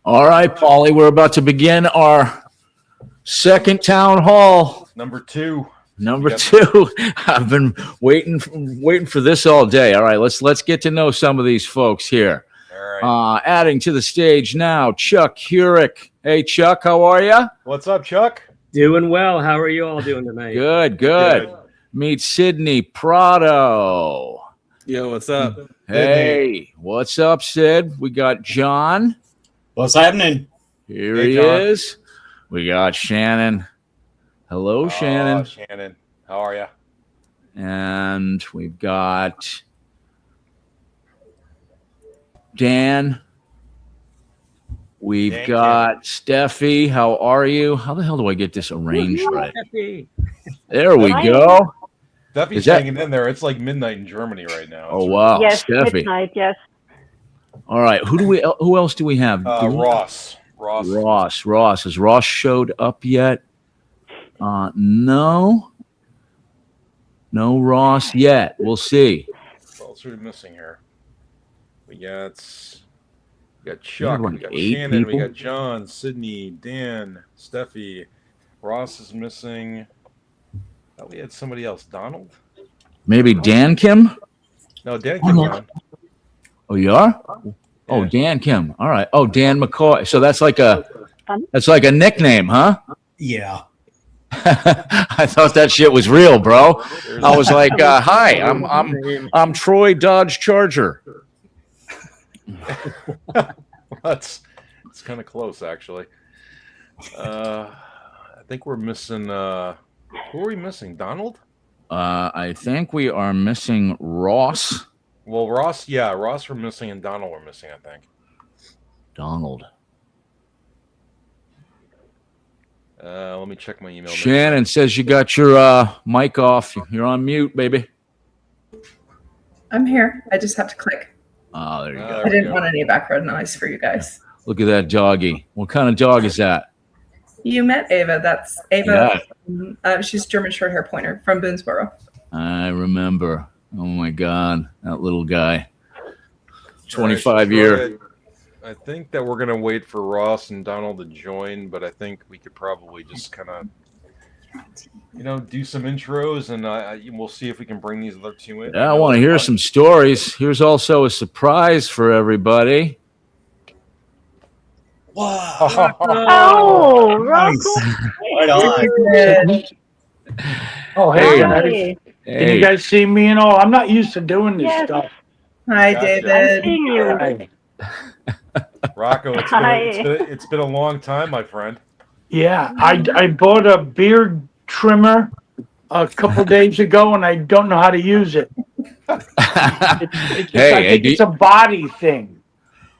All right, Paulie, we're about to begin our second town hall. Number two. I've been waiting for this all day. All right, let's get to know some of these folks here. All right. Adding to the stage now, Chuck Hurick. Hey, Chuck, how are you? What's up, Chuck? Doing well. How are you all doing tonight? Good. Meet Sydney Prado. Yo, what's up? Hey, what's up, Sid? We got John. What's happening? Here Hey, he John. is. We got Shannon. Hello, Shannon. Shannon, how are you? And we've got Dan. We've Dan got Steffi. How are you? How the hell do I get this arranged right? Steffi. There we go. Steffi's Is that- hanging in there. It's like midnight in Germany right now. Oh wow, Yes, Steffi. midnight, yes. All right, who else do we have? Ross. Ross. Has Ross showed up yet? No Ross yet. We'll see. What else are we missing here? We got Chuck, like we got 8 Shannon, people? we got John, Sydney, Dan, Steffi. Ross is missing. Thought we had somebody else. Donald? Maybe Dan Kim? No, Dan came on. Oh, you are? Oh, Yeah. Dan Kim. All right. Oh, Dan McCoy. So that's like a nickname, huh? Yeah. I thought that shit was real, bro. I was like, "Hi, I'm Troy Dodge Charger." It's kind of close, actually. I think we're missing. Who are we missing? Donald? I think we are missing Ross. Well, Ross. Yeah, Ross we're missing, and Donald we're missing. I think. Donald. Let me check my email. Shannon says you got your mic off. You're on mute, baby. I'm here. I just have to click. Oh, there you go. There I we didn't go. want any background noise for you guys. Look at that doggy. What kind of dog is that? You met Ava. That's Ava. She's a German short hair pointer from Boonesboro. I remember. Oh my God, that little guy. All right, 25 Troy, year. I think that we're gonna wait for Ross and Donald to join, but I think we could probably just kind of, do some intros, and we'll see if we can bring these other two in. Yeah, I want to hear some stories. Here's also a surprise for everybody. Wow. Oh, Rocco. Nice. Right on. Oh, hey, guys. Hey. Can you guys see me and all? I'm not used to doing this Yes. stuff. Hi, Gotcha. David. Seeing you. Hi. Rocco, it's been a long time, my friend. Yeah, I bought a beard trimmer a couple days ago, and I don't know how to use it. It's just, I think it's a body thing.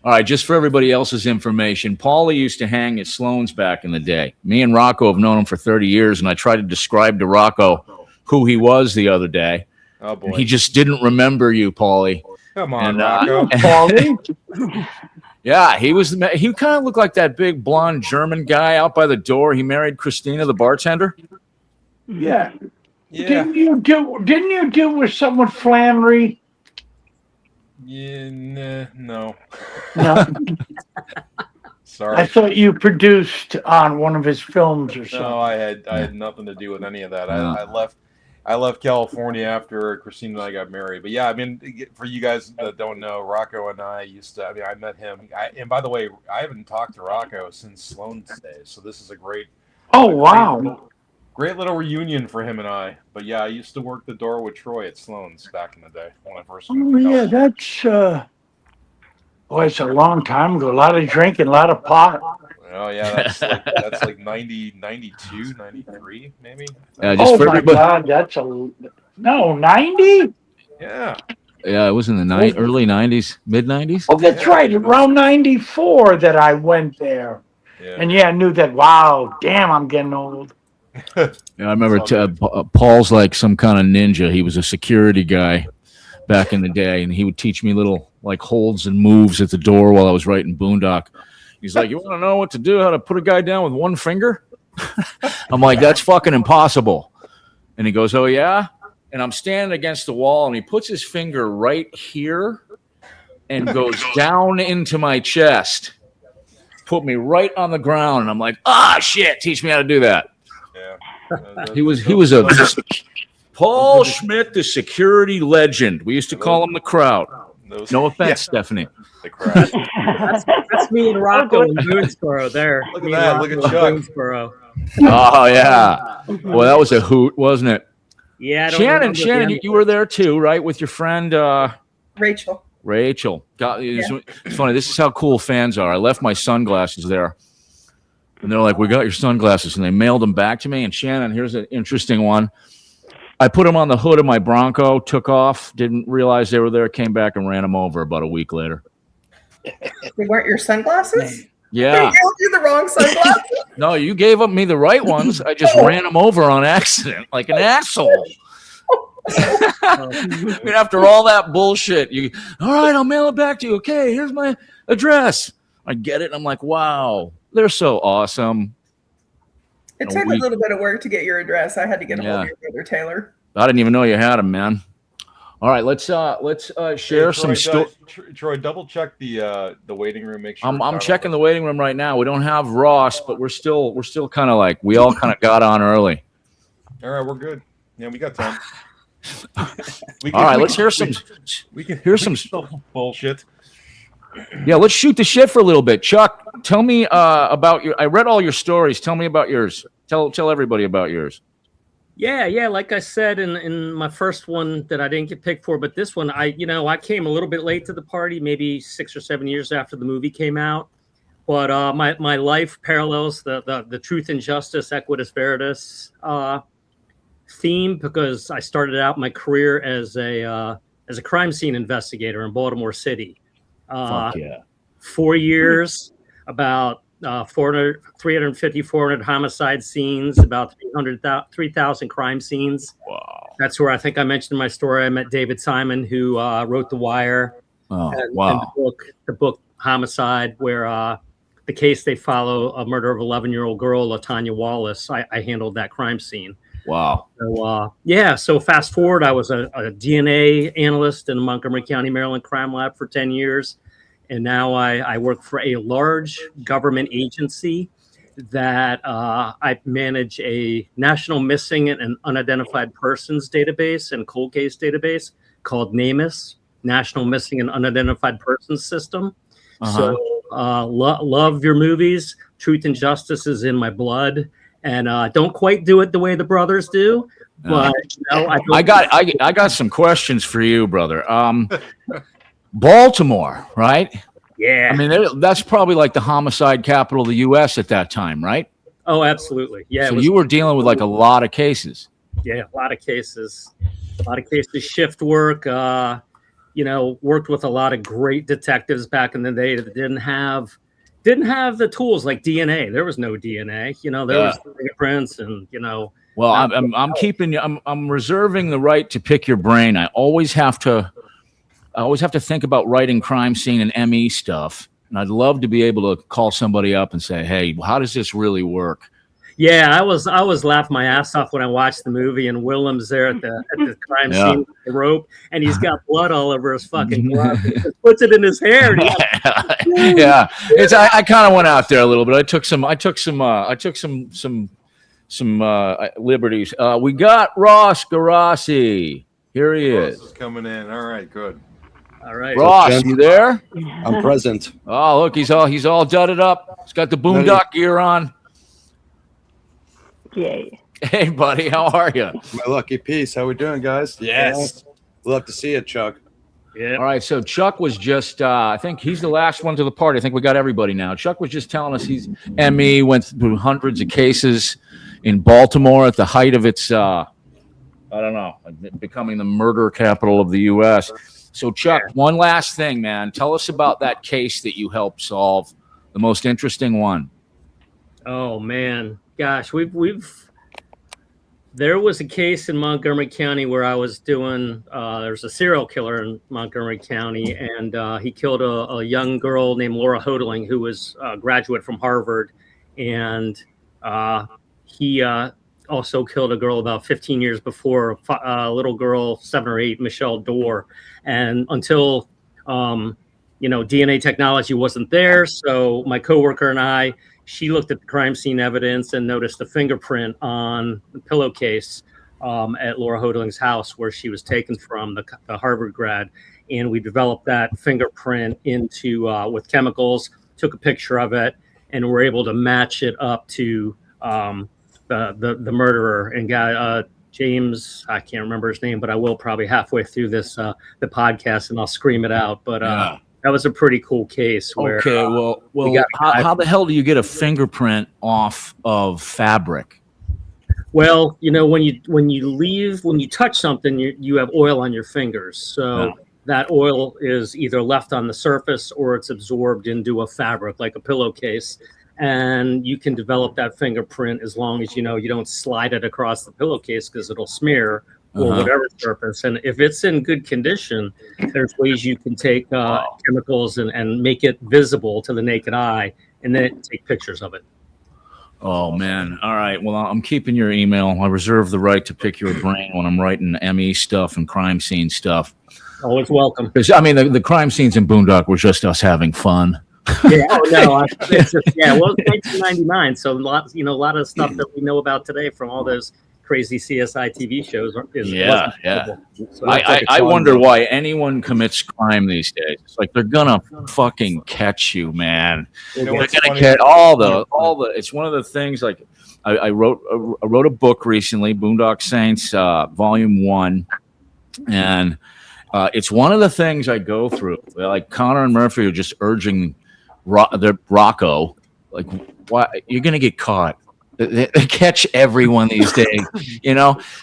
All right, just for everybody else's information, Paulie used to hang at Sloan's back in the day. Me and Rocco have known him for 30 years, and I tried to describe to Rocco who he was the other day. Oh boy, And he just didn't remember you, Paulie. come on, and, Rocco. Paulie? Yeah, he kind of looked like that big blonde German guy out by the door. He married Christina, the bartender. Yeah. Yeah, Didn't you do with someone Flannery? yeah, no, No. sorry. I thought you produced on one of his films or something. No, I had nothing to do with any of that. No. I left California after Christine and I got married. But yeah, I mean, for you guys that don't know, Rocco and I I met him. And by the way, I haven't talked to Rocco since Sloan's days, so this is a great little reunion for him and I. But yeah, I used to work the door with Troy at Sloan's back in the day when I first moved Oh to yeah, California. it's a long time ago. A lot of drinking, a lot of pot. Oh yeah, that's like 90, 92, 93, maybe. Just Oh for my everybody. God, 90? Yeah. Yeah, it was in the early 90s, mid 90s. Oh, that's right. Around 94 that I went there. Yeah. And yeah, I knew that. Wow, damn, I'm getting old. Yeah, I remember Paul's like some kind of ninja. He was a security guy back in the day, and he would teach me little like holds and moves at the door while I was writing Boondock. He's like, "You want to know what to do? How to put a guy down with one finger?" I'm like, "That's fucking impossible." And he goes, "Oh yeah." And I'm standing against the wall, and he puts his finger right here and goes down into my chest. put me right on the ground, and I'm like, ah, shit, teach me how to do that. Yeah. He was a Paul Schmidt, the security legend. We used to call him the Crowd. No offense, Stephanie. The crowd. That's me and Rocco in Boonesboro there. Look at Me that, and look at Rocco in Chuck. Boonesboro. Oh yeah. Well, that was a hoot, wasn't it? Yeah, I don't Shannon, remember Shannon, the you were there too, right? With your friend Rachel. Rachel. It's funny. This is how cool fans are. I left my sunglasses there. And they're like, we got your sunglasses. And they mailed them back to me. And Shannon, here's an interesting one. I put them on the hood of my Bronco, took off, didn't realize they were there, came back and ran them over about a week later. They weren't your sunglasses? Yeah. They gave you the wrong sunglasses? No, you gave me the right ones. I just ran them over on accident like an asshole. I mean, after all that bullshit, all right, I'll mail it back to you. Okay, here's my address. I get it. And I'm like, wow, they're so awesome. It took a little bit of work to get your address. I had to get a hold of your brother Taylor. I didn't even know you had them, man. All right, let's share some stories. Troy, double check the waiting room. Make sure. I'm checking the waiting room right now. We don't have Ross, but we're still kind of like we all kind of got on early. All right, we're good. Yeah, we got time. All right, let's hear some. We can hear some bullshit. Yeah, let's shoot the shit for a little bit. Chuck, tell me about your. I read all your stories. Tell me about yours. Tell everybody about yours. Yeah. Like I said in my first one that I didn't get picked for, but this one, I came a little bit late to the party, maybe 6 or 7 years after the movie came out. But my life parallels the truth and justice, equitas veritas theme, because I started out my career as a crime scene investigator in Baltimore City. Fuck yeah. 4 years, about 350, 400 homicide scenes, about 3,000 crime scenes. Wow. That's where I think I mentioned in my story I met David Simon, who wrote The Wire. Oh, and wow. the book Homicide, where the case they follow, a murder of 11-year-old girl, LaTanya Wallace. I handled that crime scene. Wow. So, so fast forward, I was a DNA analyst in the Montgomery County, Maryland crime lab for 10 years. And now I work for a large government agency that I manage a national missing and unidentified persons database and cold case database called NamUs, National Missing and Unidentified Persons System. So love your movies. Truth and justice is in my blood. And don't quite do it the way the brothers do. But I got some questions for you, brother. Baltimore, right? Yeah. I mean, that's probably like the homicide capital of the U.S. at that time, right? Oh, absolutely. Yeah. So you were dealing with like a lot of cases. Yeah, a lot of cases. Shift work. Worked with a lot of great detectives back in the day that didn't have the tools like DNA. There was no DNA. There was fingerprints and Well, I'm reserving the right to pick your brain. I always have to think about writing crime scene and ME stuff. And I'd love to be able to call somebody up and say, hey, how does this really work? Yeah, I was laughing my ass off when I watched the movie, and Willem's there at the crime scene with the rope, and he's got blood all over his fucking glove. He just puts it in his hair. Yeah, I kind of went out there a little bit. I took some liberties. We got Ross Garassi. Here he is. Coming in. All right, good. All right, Ross, you there? I'm present. Oh, look, he's all dudded up. He's got the Boondock gear on. Yay. Hey, buddy, how are you? My lucky piece. How we doing, guys? Yes. Love to see it, Chuck. Yeah. All right, so Chuck was just, I think he's the last one to the party. I think we got everybody now. Chuck was just telling us he's ME, went through hundreds of cases in Baltimore at the height of its, becoming the murder capital of the U.S. So, Chuck, one last thing, man. Tell us about that case that you helped solve, the most interesting one. Oh, man. Gosh, there was a case in Montgomery County where I was doing, there's a serial killer in Montgomery County, and he killed a young girl named Laura Hodling, who was a graduate from Harvard. And he also killed a girl about 15 years before, a little girl, 7 or 8, Michelle Dorr. And until DNA technology wasn't there. So my coworker and she looked at the crime scene evidence and noticed a fingerprint on the pillowcase at Laura Hodeling's house where she was taken from, the Harvard grad. And we developed that fingerprint into with chemicals, took a picture of it, and were able to match it up to the murderer and got James. I can't remember his name, but I will probably halfway through this the podcast, and I'll scream it out. But that was a pretty cool case. Where, okay, well, how the hell do you get a fingerprint off of fabric? Well, when you touch something, you have oil on your fingers, so. Yeah. That oil is either left on the surface or it's absorbed into a fabric like a pillowcase. And you can develop that fingerprint as long as you don't slide it across the pillowcase because it'll smear or whatever surface. And if it's in good condition, there's ways you can take chemicals and make it visible to the naked eye and then take pictures of it. Oh, man. All right. Well, I'm keeping your email. I reserve the right to pick your brain when I'm writing ME stuff and crime scene stuff. Always welcome. Because the crime scenes in Boondock were just us having fun. Yeah. Oh no. It's just, well, it's 1999, so a lot of stuff that we know about today from all those crazy CSI TV shows. So I wonder why anyone commits crime these days. It's like they're gonna fucking catch you, man. They're gonna catch all the. It's one of the things. Like I wrote a book recently, Boondock Saints, Volume 1, and. It's one of the things I go through. Like Connor and Murphy are just urging Rocco, like, why you're going to get caught. They catch everyone these days,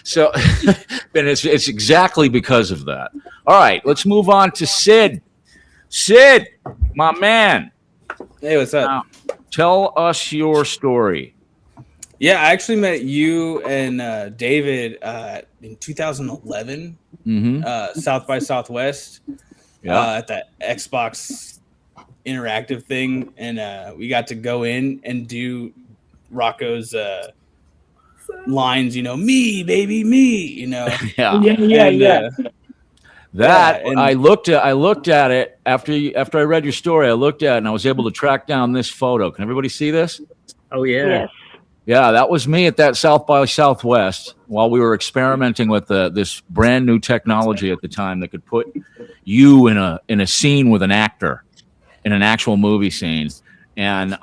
So, and it's exactly because of that. All right, let's move on to Sid. Sid, my man. Hey, what's up? Tell us your story. Yeah, I actually met you and David in 2011, South by Southwest, at the Xbox interactive thing, and we got to go in and do Rocco's lines, me, baby, me, Yeah. I looked at it after I read your story. I looked at it and I was able to track down this photo. Can everybody see this? Oh yeah. Yes. Yeah, that was me at that South by Southwest while we were experimenting with this brand new technology at the time that could put you in a scene with an actor in an actual movie scene. And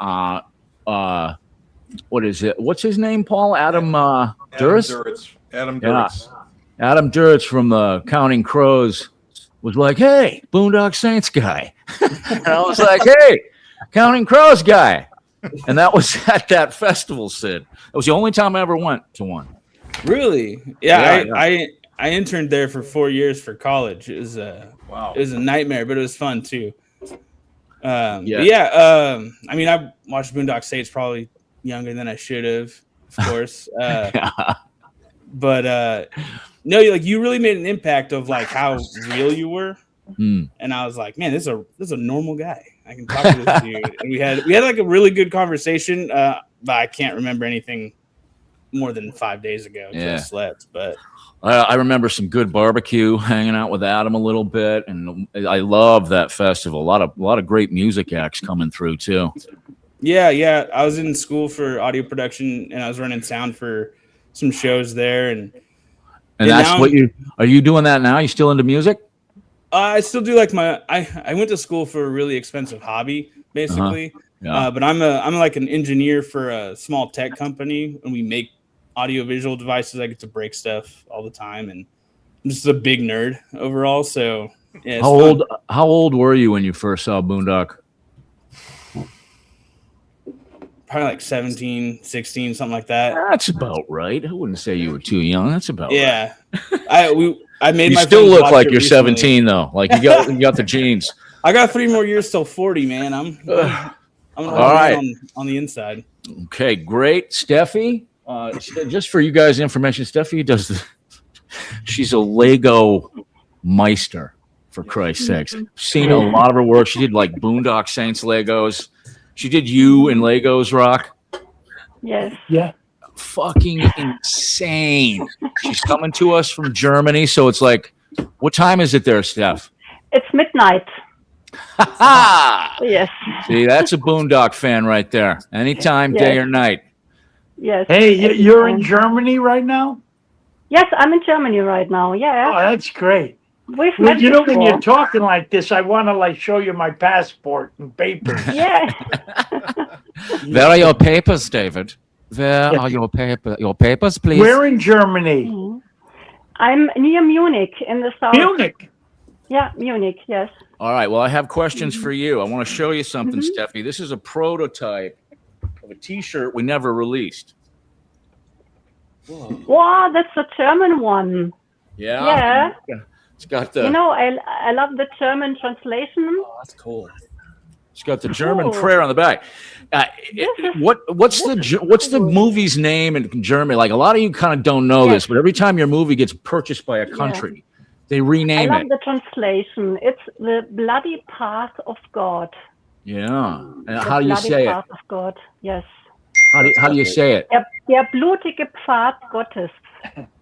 what is it? What's his name, Paul? Adam Duritz? Adam Duritz. Yeah. Adam Duritz from the Counting Crows was like, "Hey, Boondock Saints guy." And I was like, "Hey, Counting Crows guy." And that was at that festival, Sid. It was the only time I ever went to one. Really? Yeah. I interned there for 4 years for college. It was wow. It was a nightmare, but it was fun too. I watched Boondock Saints probably younger than I should have, of course. But no, you really made an impact of like how real you were. And I was like, man, this is a normal guy. I can talk to this dude. And we had like a really good conversation, but I can't remember anything more than 5 days ago until I slept. But I remember some good barbecue, hanging out with Adam a little bit, and I love that festival. A lot of great music acts coming through too. Yeah. I was in school for audio production, and I was running sound for some shows there. And that's what are you doing that now? You still into music? I still do like I went to school for a really expensive hobby, basically. But I'm like an engineer for a small tech company, and we make audio-visual devices. I get to break stuff all the time, and I'm just a big nerd overall. So yeah. How old were you when you first saw Boondock? Probably like 17, 16, something like that. That's about right. I wouldn't say you were too young. That's about right. I made. You still look like you're 17 though. Like you got the genes. I got 3 more years till 40, man. I'm all right on the inside. Okay, great, Steffi. Just for you guys' information, Steffi she's a Lego meister, for Christ's sakes. I've seen a lot of her work. She did like Boondock Saints Legos. She did you in Legos, Rock. Yes. Yeah. Fucking insane. She's coming to us from Germany, so it's like, what time is it there, Steph? It's midnight. Yes. See, that's a Boondock fan right there. Anytime, day or night. Yes. Hey, you're in Germany right now? Yes, I'm in Germany right now. Yeah. Oh, that's great. We've Well, met you know, when before. you're talking like this, I want to like show you my passport and papers. Yeah. Where are your papers, David? Where are your papers, please? We're in Germany. Mhm. I'm near Munich in the south. Munich. Yeah, Munich. Yes. All right. Well, I have questions for you. I want to show you something, Mhm. Stephanie. This is a prototype of a T-shirt we never released. Wow, that's a German one. Yeah. Yeah. It's got the. You know, I love the German translation. Oh, that's cool. It's got the German Cool. prayer on the back. What's the movie's name in Germany? Like a lot of you kind of don't know this, but every time your movie gets purchased by a country, they I rename love it. the translation. It's the bloody path of God. Yeah. And The how do you bloody say it? path of God. Yes. How do you say it? Der blutige Pfad Gottes.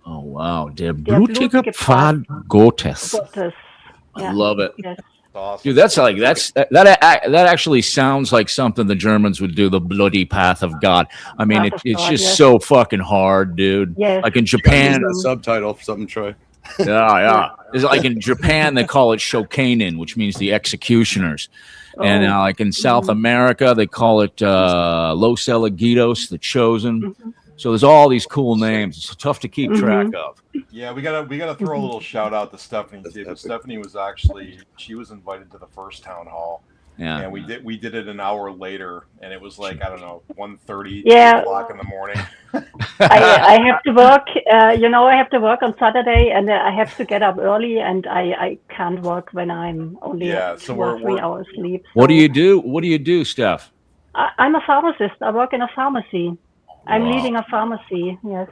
Oh wow, der blutige blutige Pfad Gottes. Gottes. I Yeah. love it. Yes. Awesome. Dude, that actually sounds like something the Germans would do. The bloody path of God. I mean, Path of it's God, just yes. so fucking hard, dude. Yes. Like in Use Japan, that subtitle for something, Troy. yeah. It's like in Japan they call it shokainen, which means the executioners, and Oh. like in South America they call it Los Elegidos, the chosen. Mhm. So there's all these cool names. It's tough to keep track of. Yeah, we gotta throw a little shout out to Stephanie too. Because Stephanie was she was invited to the first town hall, Yeah. and we did it an hour later, and it was like I don't know 1:30 Yeah. o'clock in the morning. I have to work. I have to work on Saturday, and I have to get up early, and I can't work when I'm only Yeah, so 2 or we're- 3 hours sleep. What do So you do? What do you do, Steph? I'm a pharmacist. I work in a pharmacy. I'm Wow. leading a pharmacy. Yes.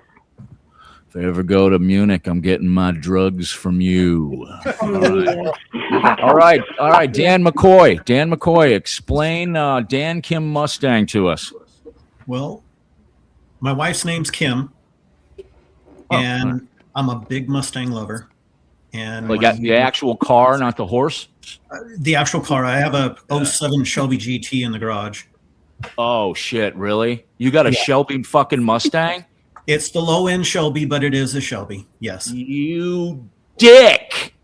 If I ever go to Munich, I'm getting my drugs from you. Yes. All right. Dan McCoy, explain Dan Kim Mustang to us. Well, my wife's name's Kim, Oh, and I'm a big Mustang lover. And Like when- the actual car, not the horse. the actual car, I have a 07 Shelby GT in the garage. Oh shit! Really? You got a Shelby fucking Mustang? It's the low end Shelby, but it is a Shelby. Yes. You dick!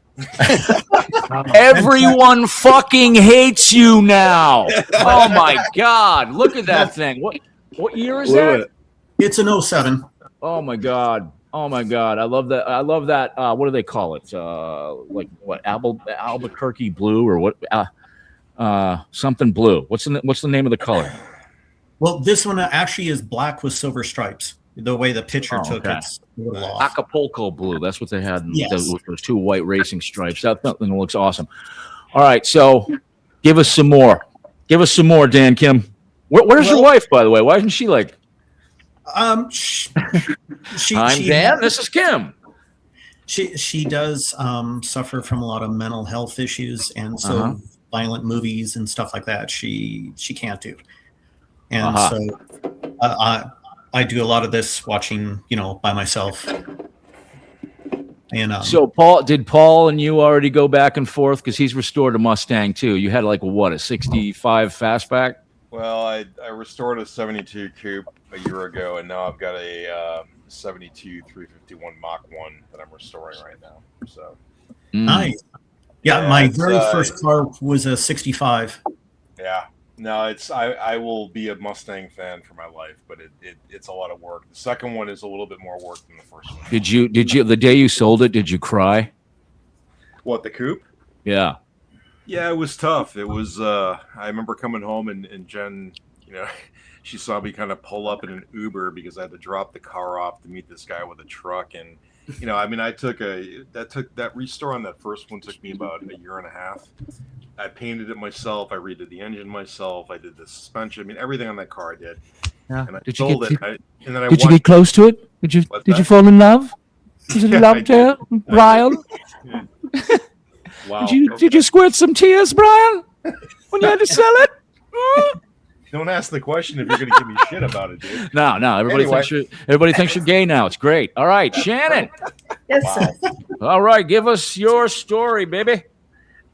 Everyone fucking hates you now. Oh my god! Look at that thing. What year is Blew that? it. It's an 07. Oh my god! Oh my god! I love that. I love that. What do they call it? Like what? Albuquerque blue or what? Something blue. What's the name of the color? Well, this one actually is black with silver stripes. The way the picture took okay. it's a little off. Acapulco blue. That's what they had. Yes. With those two white racing stripes. That thing looks awesome. All right, so give us some more. Give us some more, Dan Kim. Where's your wife, by the way? Why isn't she like? She, I'm Dan. This is Kim. She does suffer from a lot of mental health issues, and so violent movies and stuff like that she can't do. And so I do a lot of this watching, by myself. And So did Paul and you already go back and forth because he's restored a Mustang too? You had like a 65 fastback? Well, I restored a 72 coupe a year ago, and now I've got a 72 351 Mach 1 that I'm restoring right now. So nice. Yeah, my very first car was a 65. Yeah. No, I will be a Mustang fan for my life, but it's a lot of work. The second one is a little bit more work than the first one. Did you the day you sold it, did you cry? What, the coupe? Yeah. Yeah, it was tough. It was I remember coming home and Jen, she saw me kind of pull up in an Uber because I had to drop the car off to meet this guy with a truck. And that restore on that first one took me about a year and a half. I painted it myself. I redid the engine myself. I did the suspension. I mean, everything on that car I did. Yeah. And I Did you sold get- it. And then I Did you won- get close to it? Did you What's did you that? fall in love? Was it Yeah, I love did. there, Brian? Wow. Did you squirt some tears, Brian, when you had to sell it? Don't ask the question if you're going to give me shit about it, dude. No. Everybody thinks you're gay now. It's great. All right, Shannon. Yes, Wow. sir. All right, give us your story, baby.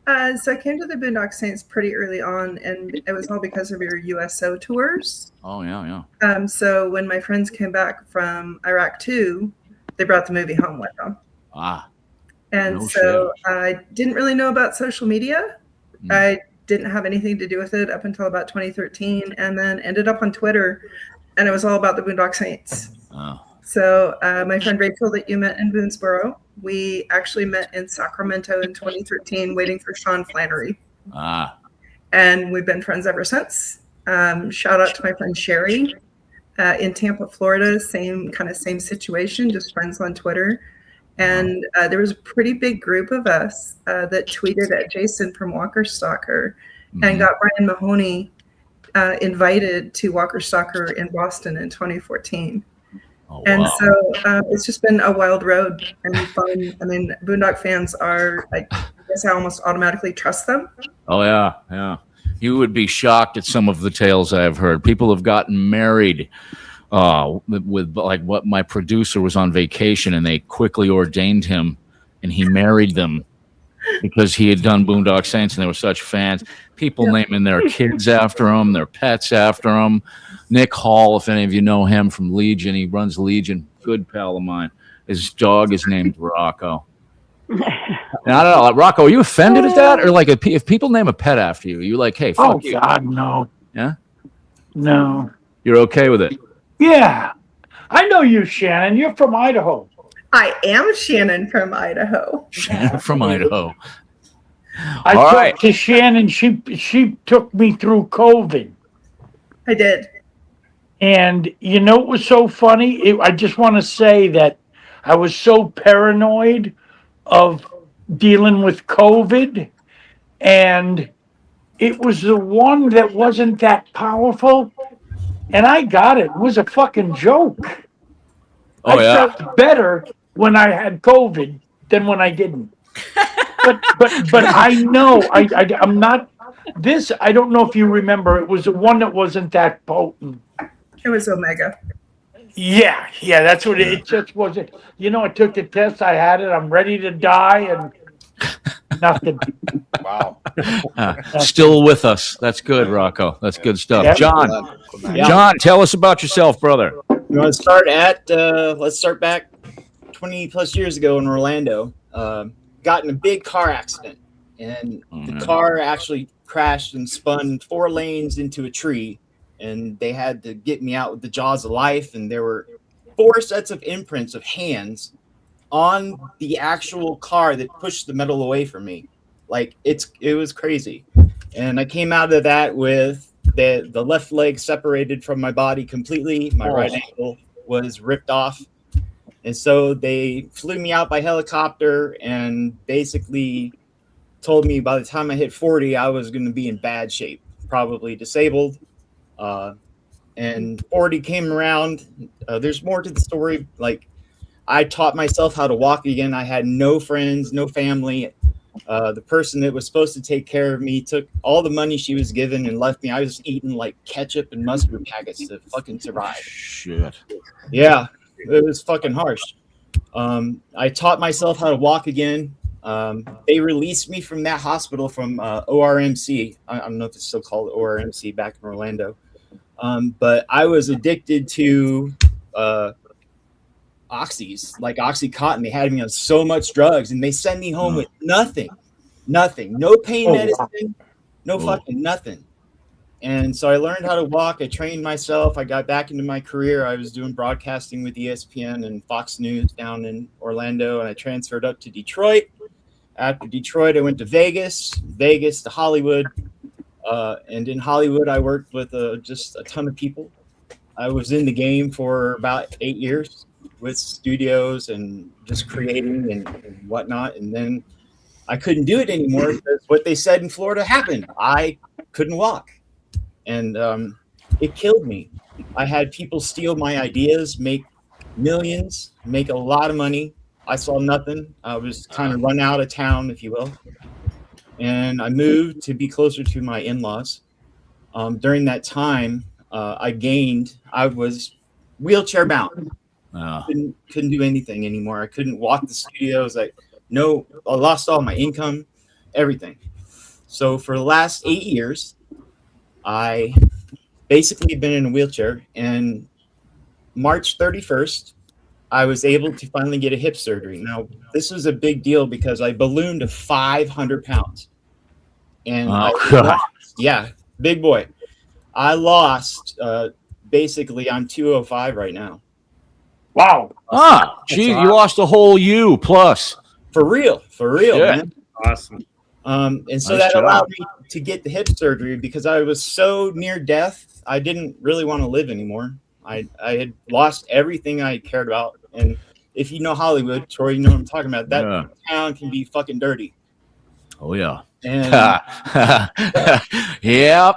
So I came to the Boondock Saints pretty early on, and it was all because of your USO tours. Oh yeah. So when my friends came back from Iraq too, they brought the movie home with them. And no so shit. I didn't really know about social media. I didn't have anything to do with it up until about 2013, and then ended up on Twitter, and it was all about the Boondock Saints. So my friend Rachel that you met in Boonesboro, we actually met in Sacramento in 2013 waiting for Sean Flannery. And we've been friends ever since. Shout out to my friend Sherry in Tampa, Florida. Same situation, just friends on Twitter. And there was a pretty big group of us that tweeted at Jason from Walker Stalker and got Brian Mahoney invited to Walker Stalker in Boston in 2014. And so it's just been a wild road and fun. I mean, Boondock fans are, I guess I almost automatically trust them. Oh yeah. You would be shocked at some of the tales I have heard. People have gotten married with like what my producer was on vacation and they quickly ordained him and he married them because he had done Boondock Saints and they were such fans. People naming their kids after him, their pets after him. Nick Hall, if any of you know him from Legion, he runs Legion, good pal of mine. His dog is named Rocco. And I don't know, Rocco, are you offended at that? Or like if people name a pet after you, you like, hey, fuck you. God, no. Yeah? No. You're okay with it? Yeah. I know you, Shannon. You're from Idaho. I am Shannon from Idaho. Shannon from Idaho. I talked to Shannon. She took me through COVID. I did. And you know what was so funny? I just want to say that I was so paranoid of dealing with COVID. And it was the one that wasn't that powerful. And I got it. It was a fucking joke. I felt better when I had COVID than when I didn't. But I know I'm not this. I don't know if you remember. It was the one that wasn't that potent. It was Omega. Yeah, that's what it just wasn't. You know, I took the test. I had it. I'm ready to die, and nothing. Wow. Still with us. That's good, Rocco. That's good stuff. Yep. John, tell us about yourself, brother. You want to start at, let's start back 20 plus years ago in Orlando. Got in a big car accident, and the car actually crashed and spun 4 lanes into a tree, and they had to get me out with the jaws of life, and there were 4 sets of imprints of hands on the actual car that pushed the metal away from me. Like, it was crazy. And I came out of that with the left leg separated from my body completely. My right ankle was ripped off. And so they flew me out by helicopter and basically told me by the time I hit 40, I was going to be in bad shape, probably disabled. And 40 came around. There's more to the story. Like, I taught myself how to walk again. I had no friends, no family. The person that was supposed to take care of me took all the money she was given and left me. I was eating like ketchup and mustard packets to fucking survive. Shit. Yeah, it was fucking harsh. I taught myself how to walk again. They released me from that hospital from ORMC. I don't know if it's still called ORMC back in Orlando. But I was addicted to oxys, like Oxycontin. They had me on so much drugs, and they sent me home with nothing, no pain medicine, no fucking nothing. And so I learned how to walk. I trained myself. I got back into my career. I was doing broadcasting with ESPN and Fox News down in Orlando, and I transferred up to Detroit. After Detroit, I went to Vegas to Hollywood. And in Hollywood, I worked with just a ton of people. I was in the game for about 8 years with studios and just creating and whatnot. And then I couldn't do it anymore because what they said in Florida happened. I couldn't walk. And it killed me. I had people steal my ideas, make millions, make a lot of money. I saw nothing. I was kind of run out of town, if you will. And I moved to be closer to my in-laws. During that time, I was wheelchair bound. Couldn't do anything anymore. I couldn't walk the studios. I lost all my income, everything. So for the last 8 years, I basically been in a wheelchair, and March 31st, I was able to finally get a hip surgery. Now, this was a big deal because I ballooned to 500 pounds. And God. yeah, big boy. I lost, basically, I'm 205 right now. Wow. Gee, you lost a whole U plus. For real, Shit. man. Awesome. And so Nice that job. allowed me to get the hip surgery because I was so near death. I didn't really want to live anymore. I had lost everything I cared about. And if you know Hollywood, Troy, you know what I'm talking about. That town can be fucking dirty. Oh, yeah. And Yep.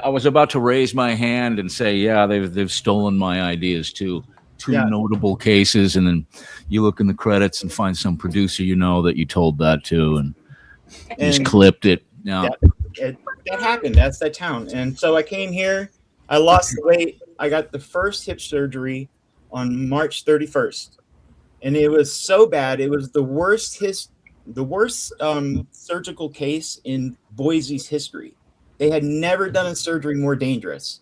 I was about to raise my hand and say, yeah, they've stolen my ideas too. Two notable cases, and then you look in the credits and find some producer you know that you told that to, and just clipped it. Yeah, that happened. That's that town. And so I came here. I lost the weight. I got the first hip surgery on March 31st, and it was so bad. It was the worst surgical case in Boise's history. They had never done a surgery more dangerous,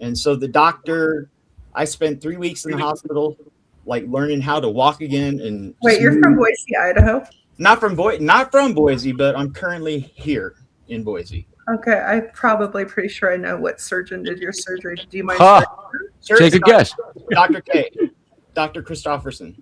and so the doctor. I spent 3 weeks in the hospital, like learning how to walk again. And wait, you're from Boise, Idaho? Not from Boise, but I'm currently here in Boise. Okay, I'm probably pretty sure I know what surgeon did your surgery. Do you mind? Take a guess. Dr. K, Dr. Christofferson.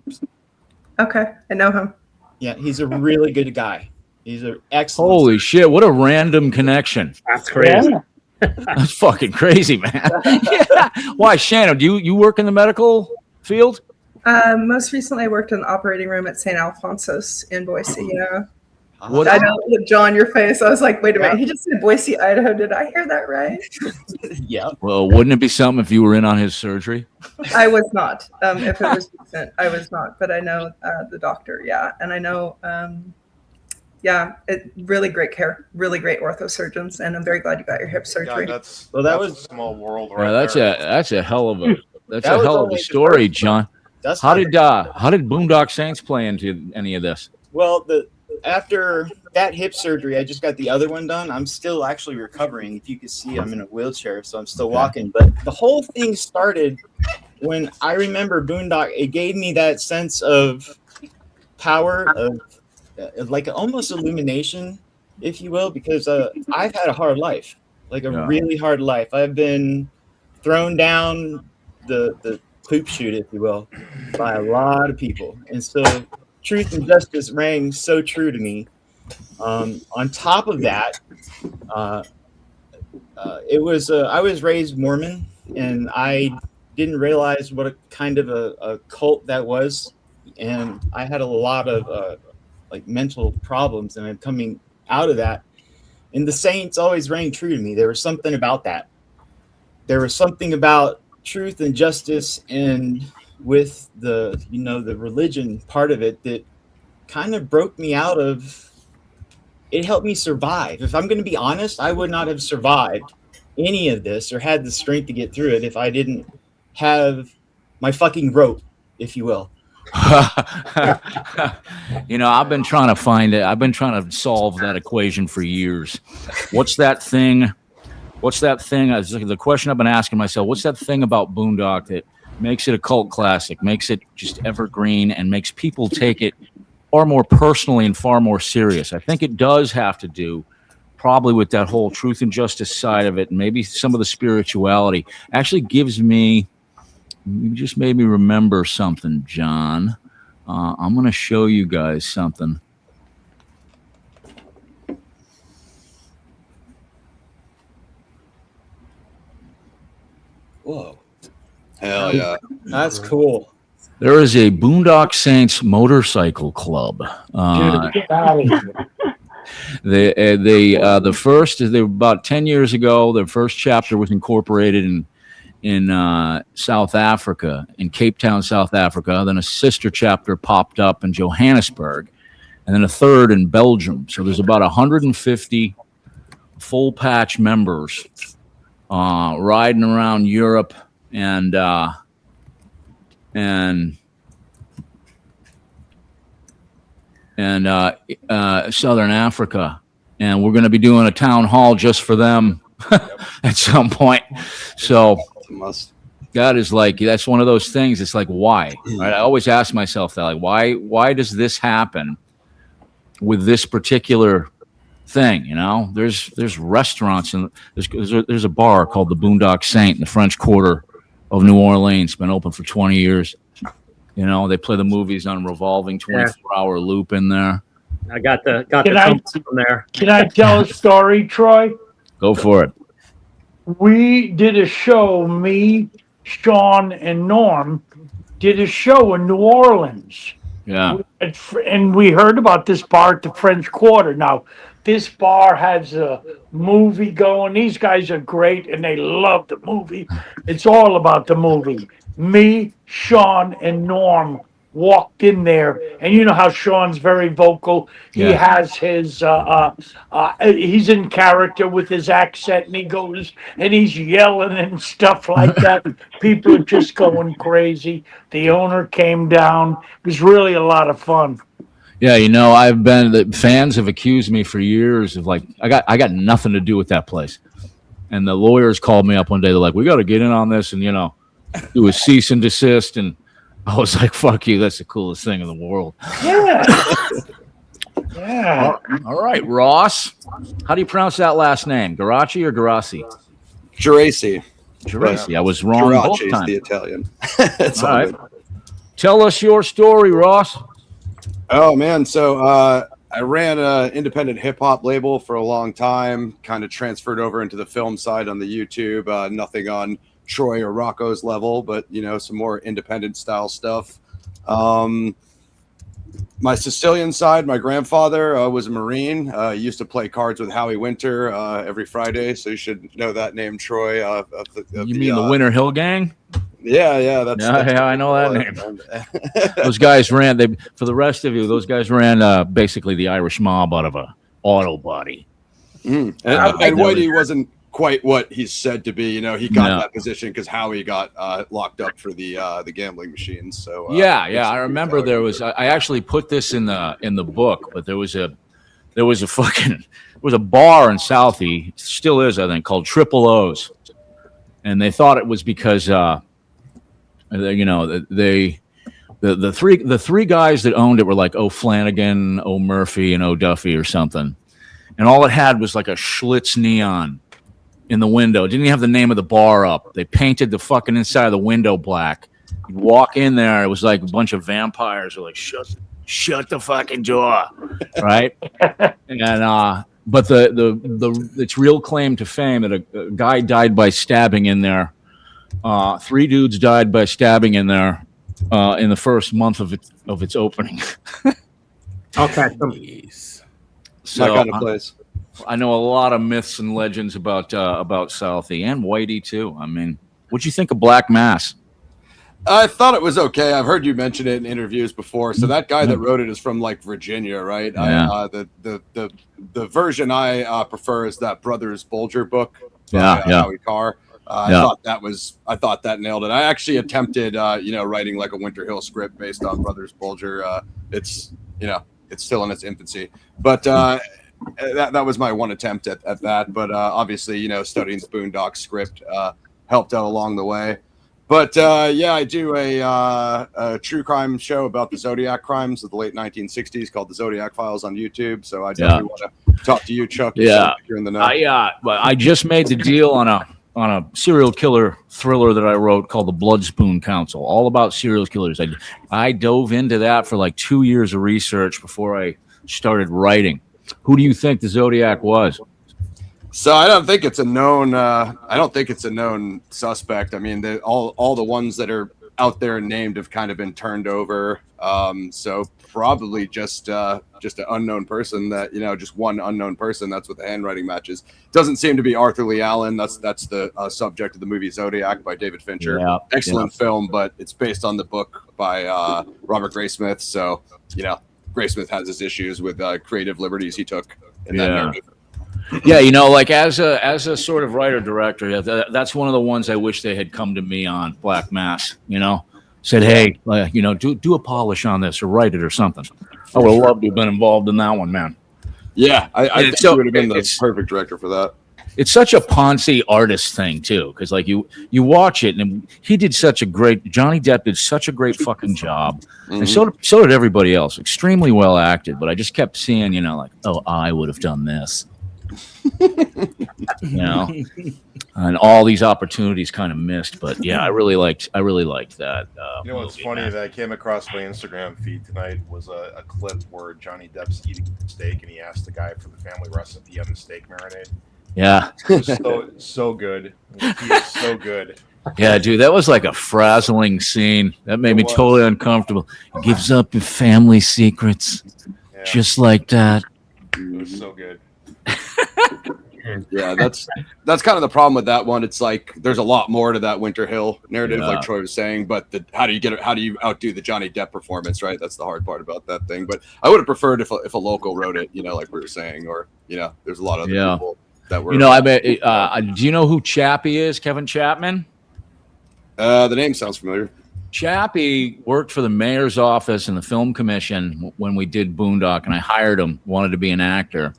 Okay, I know him. Yeah, he's a really good guy. He's an excellent. Holy shit! What a random connection. That's crazy. Yeah. That's fucking crazy, man. Yeah. Why, Shannon? Do you work in the medical field? Most recently, I worked in the operating room at St. Alfonso's in Boise. Yeah. What? I know, John, your face. I was like, wait a minute. He just said Boise, Idaho. Did I hear that right? Yeah. Well, wouldn't it be something if you were in on his surgery? I was not. If it was recent, I was not. But I know the doctor. Yeah, and I know. Really great care, really great ortho surgeons, and I'm very glad you got your hip surgery. Yeah, that's a small world, right? That's a hell of a only story, John. That's How did Boondock Saints play into any of this? Well, after that hip surgery, I just got the other one done. I'm still actually recovering. If you can see, I'm in a wheelchair, so I'm still walking. But the whole thing started when I remember Boondock. It gave me that sense of power, of like almost illumination, if you will, because I've had a hard life, like a really hard life. I've been thrown down the poop chute, if you will, by a lot of people. And so truth and justice rang so true to me. On top of that, it was I was raised Mormon, and I didn't realize what a kind of a cult that was. And I had a lot of like mental problems, and I'm coming out of that. And the saints always rang true to me. There was something about that. There was something about truth and justice, and with the religion part of it that kind of broke me out of. It helped me survive. If I'm going to be honest, I would not have survived any of this or had the strength to get through it if I didn't have my fucking rope, if you will. I've been trying to find it. I've been trying to solve that equation for years. What's that thing? The question I've been asking myself, what's that thing about Boondock that makes it a cult classic, makes it just evergreen, and makes people take it far more personally and far more serious? I think it does have to do probably with that whole truth and justice side of it, and maybe some of the spirituality. Actually gives me, you just made me remember something, John. I'm going to show you guys something. Whoa. Hell yeah. That's cool. There is a Boondock Saints motorcycle club. Get out of here. They were about 10 years ago. Their first chapter was incorporated in South Africa, in Cape Town, South Africa. Then a sister chapter popped up in Johannesburg, and then a third in Belgium. So there's about 150 full patch members riding around Europe and Southern Africa. and we're going to be doing a town hall just for them at some point. So that is like, that's one of those things. It's like, why? Right? I always ask myself that, like, why does this happen with this particular thing? You know, there's restaurants, and there's a bar called the Boondock Saint in the French Quarter of New Orleans. Been open for 20 years. You know, they play the movies on a revolving 24-hour loop in there. I got the compass from there. Can I tell a story, Troy? Go for it. We did a show, me, Sean, and Norm did a show in New Orleans. Yeah. And we heard about this bar at the French Quarter. Now, this bar has a movie going. These guys are great, and they love the movie. It's all about the movie. Me, Sean, and Norm walked in there, and you know how Sean's very vocal. He has his he's in character with his accent, and he goes and he's yelling and stuff like that. People are just going crazy. The owner came down. It was really a lot of fun. Yeah, you know, fans have accused me for years of, like, I got nothing to do with that place. And the lawyers called me up one day. They're like, we got to get in on this and, you know, do a cease and desist. And I was like, fuck you. That's the coolest thing in the world. Yeah. Yeah. All right, Ross. How do you pronounce that last name? Geraci or Gerasi? Geraci. Geraci. I was wrong both Geraci is times. the Italian. It's all all right. good. Tell us your story, Ross. Oh man, so I ran an independent hip hop label for a long time. Kind of transferred over into the film side on the YouTube. Nothing on Troy or Rocco's level, but you know, some more independent style stuff. My Sicilian side, my grandfather was a Marine. Used to play cards with Howie Winter every Friday, so you should know that name, Troy. You mean the Winter Hill Gang? Yeah, that's I know that name. Those guys ran. For the rest of you, those guys ran basically the Irish mob out of a auto body. And Whitey wasn't quite what he's said to be. You know, he got that position because Howie got locked up for the gambling machines. So I remember there was. I actually put this in the book, but there was a bar in Southie, still is, I think, called Triple O's, and they thought it was because you know, the three guys that owned it were like O'Flanagan, O'Murphy, and O'Duffy or something, and all it had was like a Schlitz neon in the window. It didn't even have the name of the bar up. They painted the fucking inside of the window black. You'd walk in there, it was like a bunch of vampires were like, shut the fucking door, right? And but the its real claim to fame that a guy died by stabbing in there. 3 dudes died by stabbing in there in the first month of its opening. Okay. So that kind of place. I know a lot of myths and legends about Southie and Whitey too. I mean, what'd you think of Black Mass? I thought it was okay. I've heard you mention it in interviews before. So that guy that wrote it is from like Virginia, right? Yeah. The version I prefer is that Brothers Bolger book. Howie Carr. I thought that nailed it. I actually attempted, writing like a Winter Hill script based on Brothers Bolger. It's still in its infancy, but that was my one attempt at that. But obviously, you know, studying the Boondock script helped out along the way. But I do a true crime show about the Zodiac crimes of the late 1960s called the Zodiac Files on YouTube. So I definitely want to talk to you, Chuck. If you're in the know. I just made the deal on a serial killer thriller that I wrote called The Blood Spoon Council, all about serial killers. I dove into that for like 2 years of research before I started writing. Who do you think the Zodiac was? So I don't think it's a known. I don't think it's a known suspect. I mean, all the ones that are out there named have kind of been turned over. So probably just an unknown person that, you know, just one unknown person. That's what the handwriting matches. Doesn't seem to be Arthur Lee Allen. That's the subject of the movie Zodiac by David Fincher. Excellent film, but it's based on the book by Robert Graysmith. So, you know, Graysmith has his issues with creative liberties he took in that narrative. Yeah, you know, like as a sort of writer director, that's one of the ones I wish they had come to me on, Black Mass. You know, said, hey, do a polish on this or write it or something. I would have loved to have been involved in that one, man. Yeah, I think so he would have been the perfect director for that. It's such a Ponzi artist thing too, because like you watch it, and he did such a great. Johnny Depp did such a great fucking job, and so did everybody else. Extremely well acted, but I just kept seeing, like, oh, I would have done this, and all these opportunities kind of missed. But yeah, I really liked that. You know what's funny that I came across my Instagram feed tonight was a clip where Johnny Depp's eating steak, and he asked the guy for the family recipe on the steak marinade. Yeah, so good. He is so good. Yeah, dude, that was like a frazzling scene. That made me totally uncomfortable. He gives up his family secrets, just like that. It was so good. Yeah, that's kind of the problem with that one. It's like there's a lot more to that Winter Hill narrative, like Troy was saying. But how do you outdo the Johnny Depp performance, right? That's the hard part about that thing. But I would have preferred if a local wrote it, like we were saying, or there's a lot of other people that were. I bet. Do you know who Chappie is? Kevin Chapman. The name sounds familiar. Chappie worked for the mayor's office and the film commission when we did Boondock, and I hired him. Wanted to be an actor.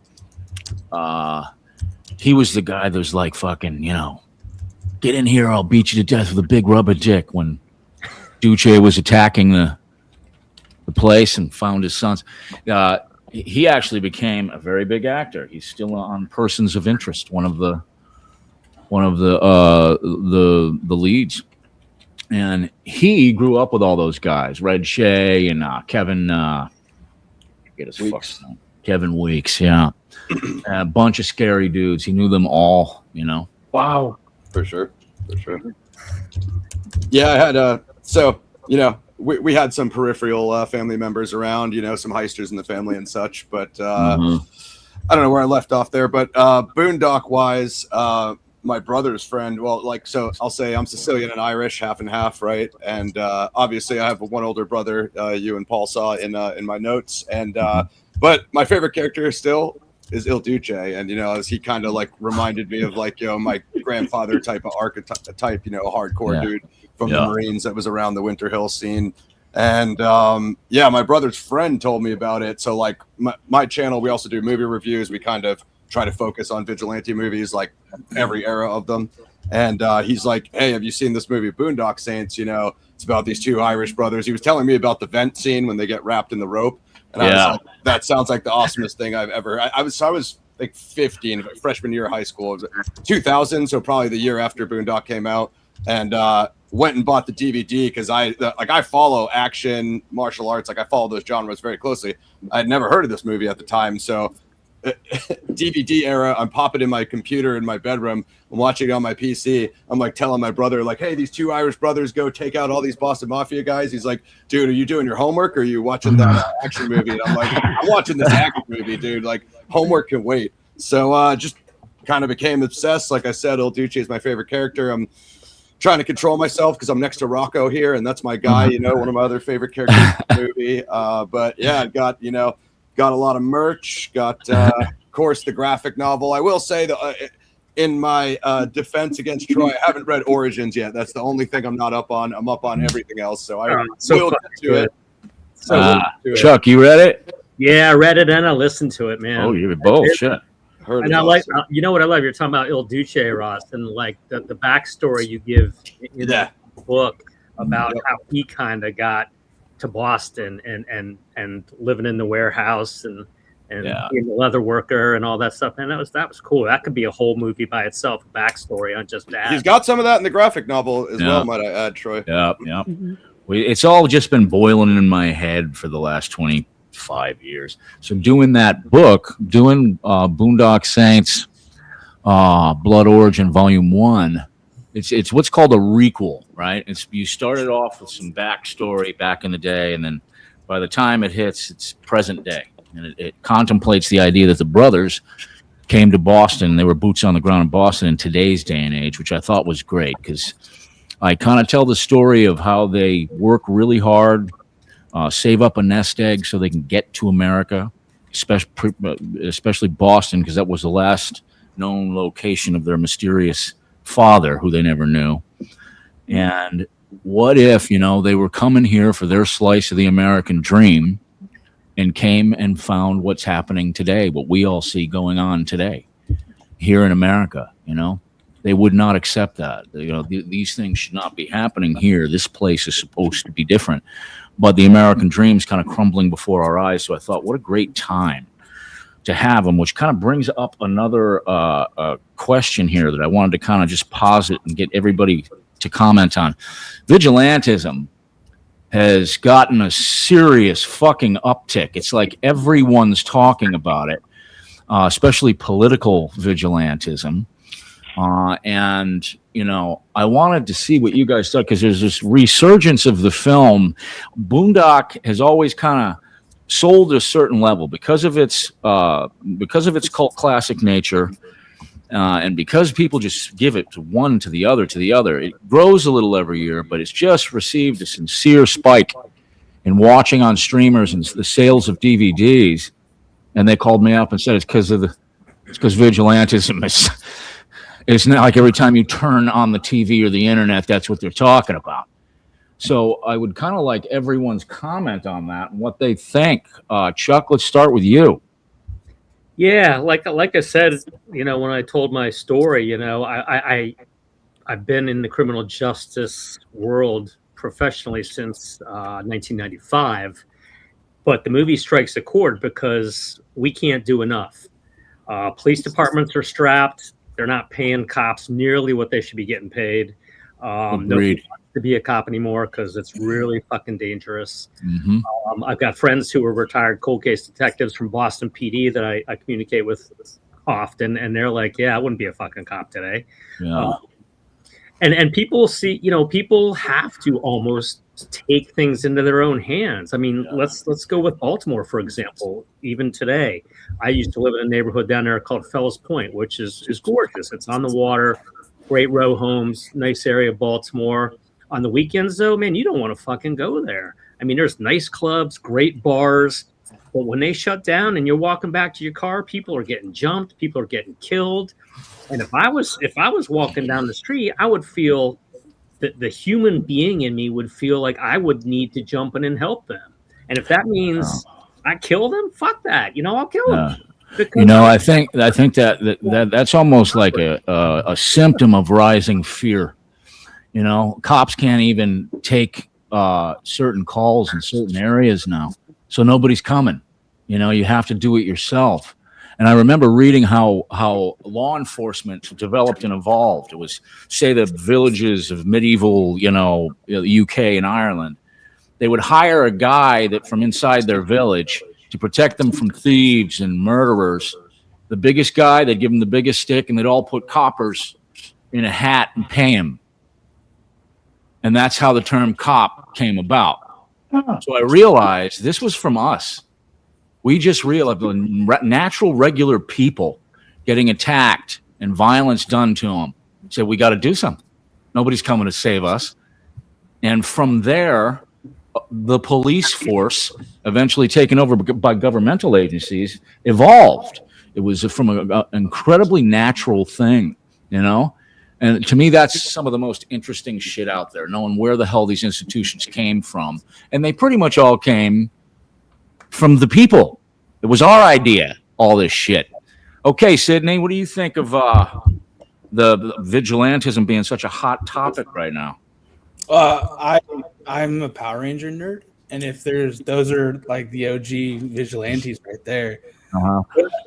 He was the guy that was like, fucking, get in here, I'll beat you to death with a big rubber dick when Duce was attacking the place and found his sons. He actually became a very big actor. He's still on Persons of Interest, one of the leads. And he grew up with all those guys, Red Shea and Kevin Weeks. Kevin Weeks, yeah. A bunch of scary dudes. He knew them all, Wow. For sure. Yeah, I had we had some peripheral family members around, some heisters in the family and such, but I don't know where I left off there, but Boondock wise, my brother's friend, so I'll say I'm Sicilian and Irish, half and half, right? And obviously I have one older brother, you and Paul saw in my notes, and but my favorite character still is Il Duce, and as he kind of like reminded me of like my grandfather type of archetype, a hardcore dude from the Marines that was around the Winter Hill scene. And my brother's friend told me about it. So like my channel, we also do movie reviews. We kind of try to focus on vigilante movies, like every era of them. And he's like, hey, have you seen this movie Boondock Saints? It's about these two Irish brothers. He was telling me about the vent scene when they get wrapped in the rope. And I was like, that sounds like the awesomest thing I've ever. I was like 15, freshman year of high school. It was 2000, so probably the year after Boondock came out, and went and bought the DVD because I follow action, martial arts, like I follow those genres very closely. I had never heard of this movie at the time, so DVD era. I'm popping in my computer in my bedroom. I'm watching it on my PC. I'm like telling my brother, like, hey, these two Irish brothers go take out all these Boston Mafia guys. He's like, dude, are you doing your homework or are you watching that action movie? And I'm like, I'm watching this action movie, dude. Like, homework can wait. So just kind of became obsessed. Like I said, Il Duce is my favorite character. I'm trying to control myself because I'm next to Rocco here, and that's my guy, one of my other favorite characters in the movie. But yeah, I got a lot of merch, got, of course, the graphic novel. I will say that in my defense against Troy, I haven't read Origins yet. That's the only thing I'm not up on. I'm up on everything else, so I will get to it. Chuck, you read it? Yeah, I read it and I listened to it, man. Oh, you both, shit. And I like, what I love, you're talking about Il Duce, Ross, and like the backstory you give in that book about how he kind of got to Boston and living in the warehouse and being a leather worker and all that stuff. And that was cool. That could be a whole movie by itself, a backstory on just that. He's got some of that in the graphic novel as well, might I add, Troy. Yeah. It's all just been boiling in my head for the last 25 years. So doing that book, Boondock Saints, Blood Origin Volume 1, it's what's called a requel, right? You started off with some backstory back in the day, and then by the time it hits, it's present day. And it contemplates the idea that the brothers came to Boston. They were boots on the ground in Boston in today's day and age, which I thought was great because I kind of tell the story of how they work really hard, save up a nest egg so they can get to America, especially Boston, because that was the last known location of their mysterious father, who they never knew. And what if, they were coming here for their slice of the American dream, and came and found what's happening today, what we all see going on today here in America. They would not accept that. These things should not be happening here. This place is supposed to be different. But the American dream's kind of crumbling before our eyes. So I thought, what a great time to have them, which kind of brings up another question here that I wanted to kind of just posit and get everybody to comment on. Vigilantism has gotten a serious fucking uptick. It's like everyone's talking about it, especially political vigilantism. And I wanted to see what you guys thought, because there's this resurgence of the film. Boondock has always kind of sold at a certain level because of its cult classic nature, and because people just give it to one to the other. It grows a little every year, but it's just received a sincere spike in watching on streamers and the sales of DVDs. And they called me up and said it's because vigilantism is. It's not like every time you turn on the TV or the internet, that's what they're talking about. So I would kind of like everyone's comment on that and what they think. Chuck, let's start with you. Yeah, like I said, when I told my story, I've been in the criminal justice world professionally since 1995, but the movie strikes a chord because we can't do enough. Police departments are strapped. They're not paying cops nearly what they should be getting paid. Nobody wants to be a cop anymore because it's really fucking dangerous. Mm-hmm. I've got friends who are retired cold case detectives from Boston PD that I communicate with often, and they're like, "Yeah, I wouldn't be a fucking cop today." Yeah. And people see, people have to almost take things into their own hands. I mean, let's go with Baltimore, for example. Even today, I used to live in a neighborhood down there called Fells Point, which is gorgeous. It's on the water, great row homes, nice area of Baltimore. On the weekends, though, man, you don't want to fucking go there. I mean, there's nice clubs, great bars, but when they shut down and you're walking back to your car, people are getting jumped, people are getting killed. And if I was walking down the street, I would feel that the human being in me would feel like I would need to jump in and help them. And if that means I kill them, fuck that. I'll kill them. I think that's almost like a symptom of rising fear. Cops can't even take certain calls in certain areas now, so nobody's coming. You have to do it yourself. And I remember reading how law enforcement developed and evolved. It was, say, the villages of medieval, the UK and Ireland. They would hire a guy that from inside their village to protect them from thieves and murderers. The biggest guy, they'd give him the biggest stick, and they'd all put coppers in a hat and pay him. And that's how the term cop came about. So I realized this was from us. We just realized natural, regular people getting attacked and violence done to them. Said, we got to do something. Nobody's coming to save us. And from there, the police force, eventually taken over by governmental agencies, evolved. It was from an incredibly natural thing, And to me, that's some of the most interesting shit out there, knowing where the hell these institutions came from. And they pretty much all came from the people. It was our idea, all this shit. Okay, Sydney, what do you think of the vigilantism being such a hot topic right now? I'm a Power Ranger nerd, and if those are like the OG vigilantes right there. Uh-huh.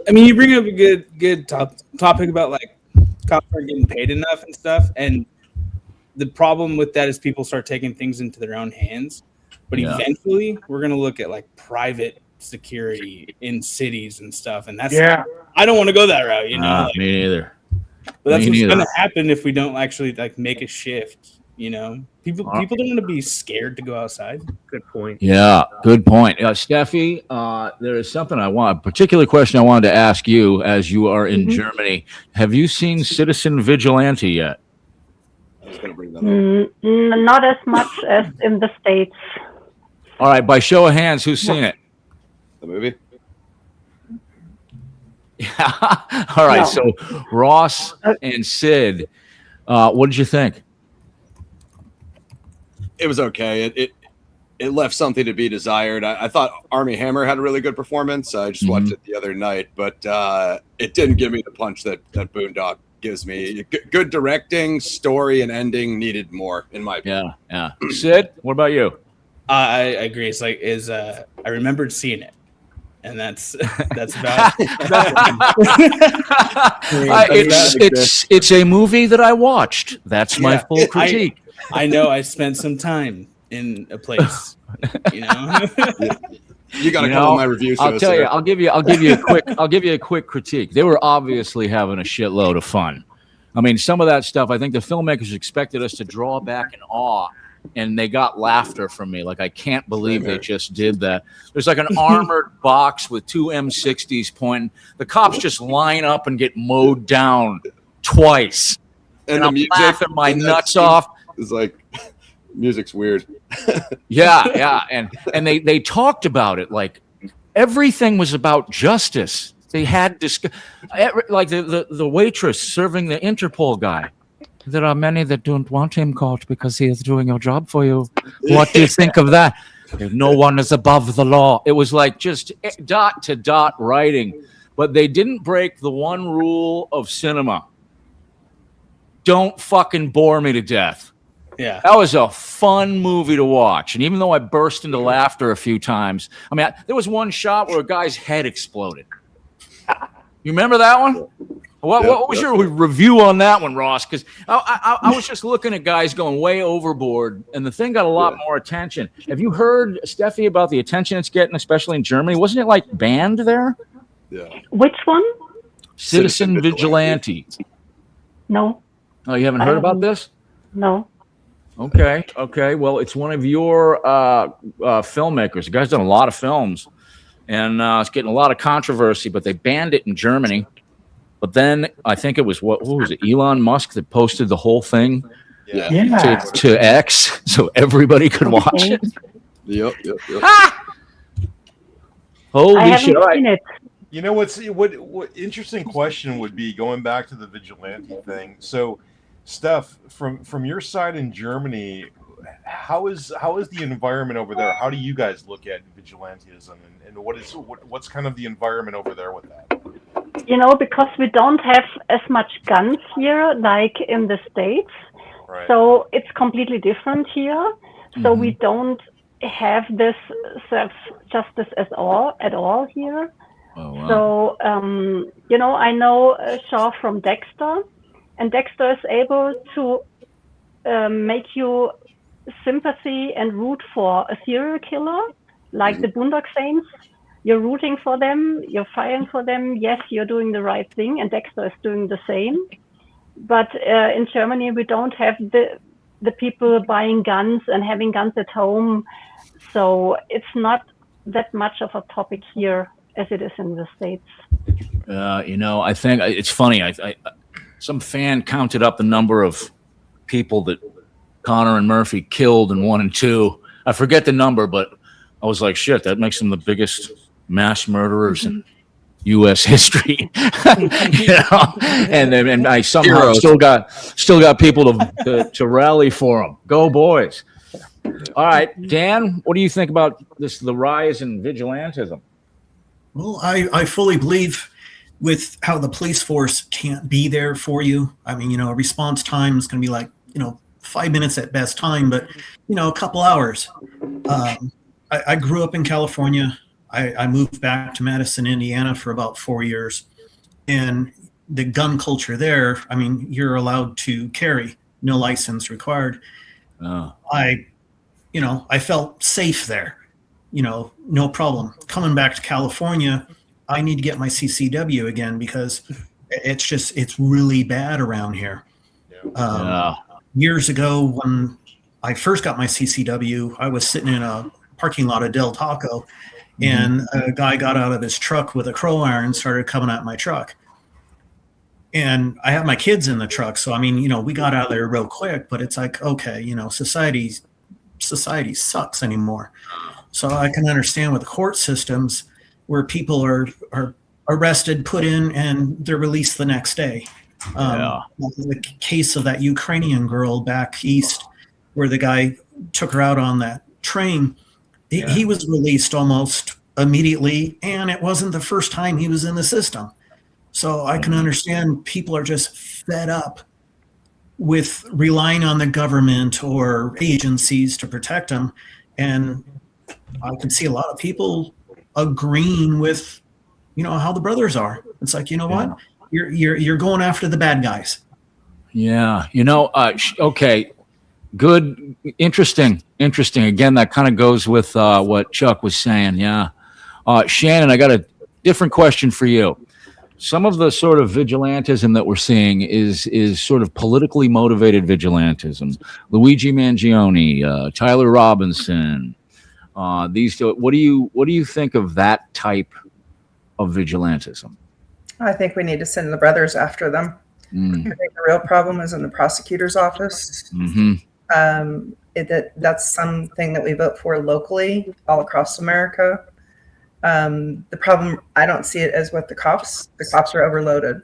I mean, you bring up a good topic about like cops aren't getting paid enough and stuff, and the problem with that is people start taking things into their own hands. But eventually, we're gonna look at like private security in cities and stuff, and that's I don't want to go that route, Me neither. But that's what's going to happen if we don't actually like make a shift. People don't want to be scared to go outside. Good point. Yeah, good point. Steffi, there is something a particular question I wanted to ask you as you are in Germany. Have you seen Citizen Vigilante yet? I was going to bring that up. Not as much as in the States. All right, by show of hands, who's seen it? The movie? Yeah. All right, so Ross and Sid, what did you think? It was okay. it left something to be desired. I thought Army Hammer had a really good performance. I just watched it the other night, but it didn't give me the punch that Boondock gives me. Good directing, story, and ending needed more, in my opinion. Yeah. Sid, what about you? I agree. It's like I remembered seeing it, and that's about. It's a movie that I watched. That's my full critique. I know I spent some time in a place, you know. You got to come on my review show. I'll tell you. I'll give you a quick critique. They were obviously having a shitload of fun. I mean, some of that stuff, I think the filmmakers expected us to draw back in awe, and they got laughter from me. Like, I can't believe they just did that. There's like an armored box with 2 M60s pointing. The cops just line up and get mowed down twice. And I'm laughing my nuts off. It's like, music's weird. Yeah. And they talked about it like everything was about justice. They had like the waitress serving the Interpol guy. There are many that don't want him caught because he is doing your job for you. What do you think of that? No one is above the law. It was like just dot to dot writing, but they didn't break the one rule of cinema. Don't fucking bore me to death. Yeah, that was a fun movie to watch. And even though I burst into laughter a few times, I mean, there was one shot where a guy's head exploded. You remember that one? What was your review on that one, Ross? Because I was just looking at guys going way overboard, and the thing got a lot more attention. Have you heard, Steffi, about the attention it's getting, especially in Germany? Wasn't it like banned there? Yeah. Which one? Citizen Vigilante. No. Oh, you haven't heard about this? No. Okay. Well, it's one of your filmmakers. The guy's done a lot of films, and it's getting a lot of controversy, but they banned it in Germany. But then I think it was what was it? Elon Musk that posted the whole thing to X, so everybody could watch it. Yep. Holy shit! You know what interesting question would be going back to the vigilante thing. So, Steph, from your side in Germany, how is the environment over there? How do you guys look at vigilantism, and what's kind of the environment over there with that? You know, because we don't have as much guns here like in the States, right. So it's completely different here. So we don't have this self-justice at all here. Oh, wow. So, you know, I know Shaw from Dexter, and Dexter is able to make you sympathy and root for a serial killer, like the Boondock Saints. You're rooting for them, you're fighting for them. Yes, you're doing the right thing, and Dexter is doing the same. But in Germany, we don't have the people buying guns and having guns at home. So it's not that much of a topic here as it is in the States. You know, I think it's funny. I some fan counted up the number of people that Connor and Murphy killed in 1 and 2. I forget the number, but I was like, shit, that makes them the biggest mass murderers in U.S. history. You know, and I somehow still got people to rally for them. Go boys! All right, Dan, what do you think about the rise in vigilantism? Well, I fully believe with how the police force can't be there for you. I mean, you know, a response time is going to be like, you know, 5 minutes at best time, but you know, a couple hours. I grew up in California. I moved back to Madison, Indiana for about 4 years. And the gun culture there, I mean, you're allowed to carry, no license required. Oh. I felt safe there, you know, no problem. Coming back to California, I need to get my CCW again because it's really bad around here. Years ago, when I first got my CCW, I was sitting in a parking lot of Del Taco, and a guy got out of his truck with a crow iron and started coming at my truck. And I have my kids in the truck, so I mean, you know, we got out of there real quick. But it's like, okay, you know, society sucks anymore. So I can understand with the court systems where people are arrested, put in, and they're released the next day. The case of that Ukrainian girl back east, where the guy took her out on that train He was released almost immediately, and it wasn't the first time he was in the system. So I can understand people are just fed up with relying on the government or agencies to protect them. And I can see a lot of people agreeing with, how the brothers are. It's like, what? You're going after the bad guys. Yeah. Okay. Good. Interesting. Again, that kind of goes with what Chuck was saying. Yeah. Shannon, I got a different question for you. Some of the sort of vigilantism that we're seeing is sort of politically motivated vigilantism. Luigi Mangione, Tyler Robinson, these two. What do you think of that type of vigilantism? I think we need to send the brothers after them. I think the real problem is in the prosecutor's office. That's something that we vote for locally all across America. The problem, I don't see it as with the cops. The cops are overloaded.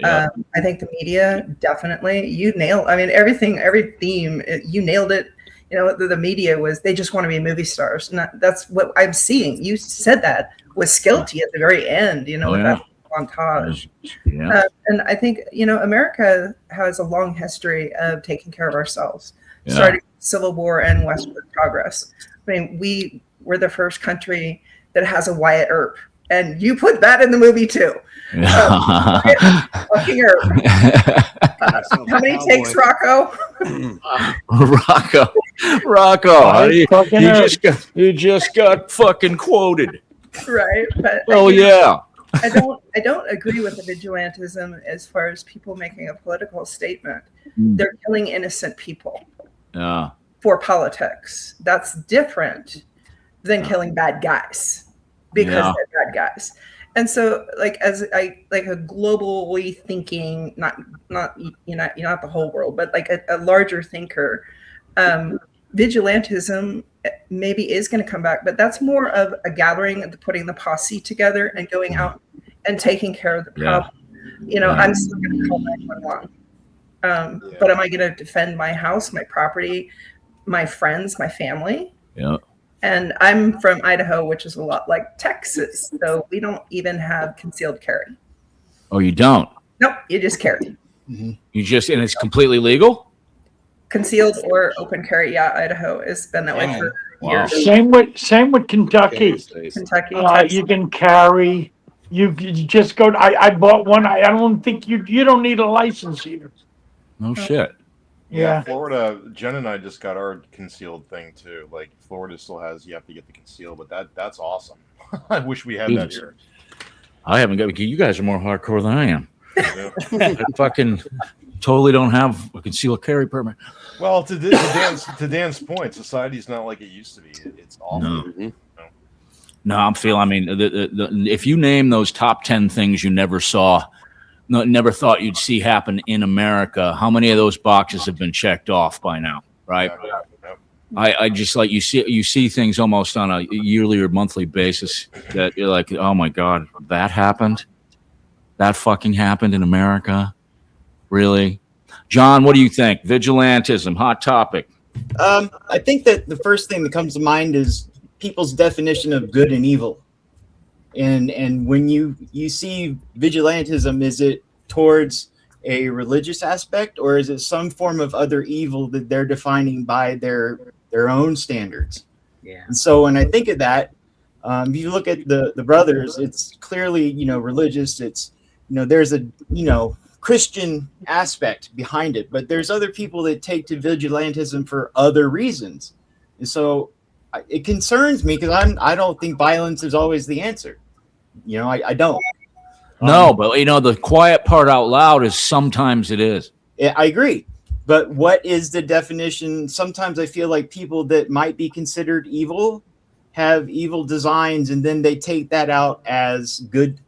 I think the media, definitely. You nailed, everything, every theme, you nailed it. The media they just want to be movie stars. That's what I'm seeing. You said that was guilty at the very end, that montage. And I think, America has a long history of taking care of ourselves, starting with Civil War and westward progress. We were the first country that has a Wyatt Earp, and you put that in the movie too. Fucking Earp. How many takes, Rocco? Rocco, you just got fucking quoted. Right, but I don't agree with the vigilantism as far as people making a political statement. They're killing innocent people for politics. That's different than killing bad guys because they're bad guys. And so, as a globally thinking, not the whole world, but a larger thinker, vigilantism maybe is going to come back, but that's more of a gathering of putting the posse together and going out and taking care of the problem. I'm still going to call 911. But am I going to defend my house, my property, my friends, my family? Yeah. And I'm from Idaho, which is a lot like Texas. So we don't even have concealed carry. Oh, you don't? Nope, you just carry. And it's completely legal? Concealed or open carry. Yeah, Idaho has been that way for years. Same with Kentucky. Kentucky. You can carry. You just go. I bought one. I don't think you don't need a license here. No shit. Yeah. Florida, Jen and I just got our concealed thing too. Florida still has, you have to get the concealed, but that's awesome. I wish we had that here. I haven't got. You guys are more hardcore than I am. I fucking totally don't have a concealed carry permit. Well, to Dan's point, society's not like it used to be. It's awful. No, I'm feeling. If you name those top 10 things you never saw. Never thought you'd see happen in America. How many of those boxes have been checked off by now? Right. I just you see things almost on a yearly or monthly basis that you're like, oh my God, that happened. That fucking happened in America. Really? John, what do you think? Vigilantism, hot topic. I think that the first thing that comes to mind is people's definition of good and evil. And when you see vigilantism, is it towards a religious aspect, or is it some form of other evil that they're defining by their own standards? Yeah. And so when I think of that, if you look at the brothers, it's clearly religious. It's there's a Christian aspect behind it, but there's other people that take to vigilantism for other reasons, and so it concerns me because I don't think violence is always the answer. I don't. No, but the quiet part out loud is sometimes it is. I agree. But what is the definition? Sometimes I feel like people that might be considered evil have evil designs, and then they take that out as good,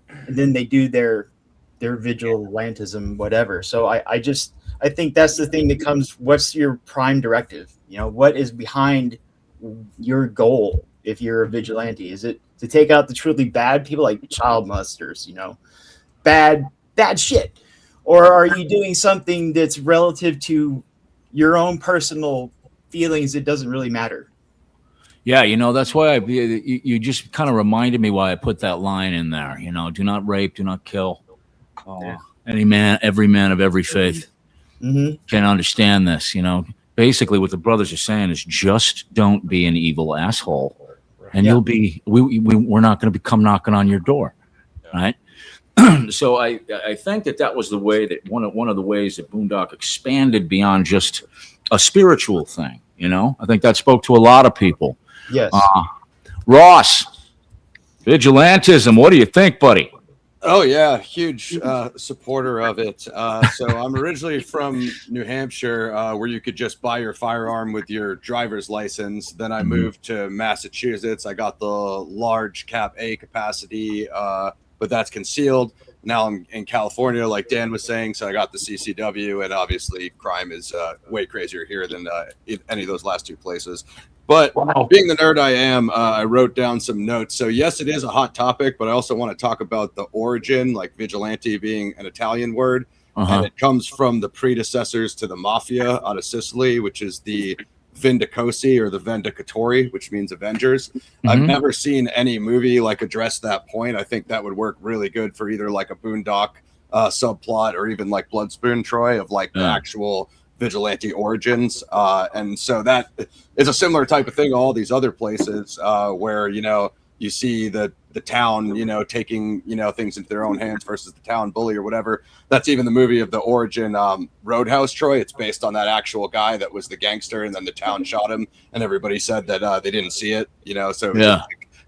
and then they do their vigilantism, whatever. So I think that's the thing that comes. What's your prime directive? What is behind your goal if you're a vigilante? Is it to take out the truly bad people, like child molesters, bad shit? Or are you doing something that's relative to your own personal feelings that doesn't really matter? Yeah, that's why you just kind of reminded me why I put that line in there. Do not rape, do not kill. Every man of every faith can understand this. Basically, what the brothers are saying is just don't be an evil asshole, and you'll be. We're not going to come knocking on your door, right? So I think that was the way that one of the ways that Boondock expanded beyond just a spiritual thing. I think that spoke to a lot of people. Yes. Ross, vigilantism. What do you think, buddy? Oh yeah, huge supporter of it. So I'm originally from New Hampshire, where you could just buy your firearm with your driver's license. Then I moved to Massachusetts. I got the large cap A capacity, but that's concealed. Now I'm in California, like Dan was saying, so I got the CCW, and obviously crime is way crazier here than any of those last two places. But being the nerd I am, I wrote down some notes. So yes, it is a hot topic, but I also want to talk about the origin, like vigilante being an Italian word. And it comes from the predecessors to the mafia out of Sicily, which is the Vendicosi or the Vendicatori, which means Avengers. I've never seen any movie like address that point. I think that would work really good for either like a Boondock subplot or even like Bloodspoon Troy of like the actual vigilante origins. And so that is a similar type of thing all these other places where you see the town taking things into their own hands versus the town bully or whatever. That's even the movie of the origin Roadhouse Troy. It's based on that actual guy that was the gangster, and then the town shot him, and everybody said that they didn't see it, so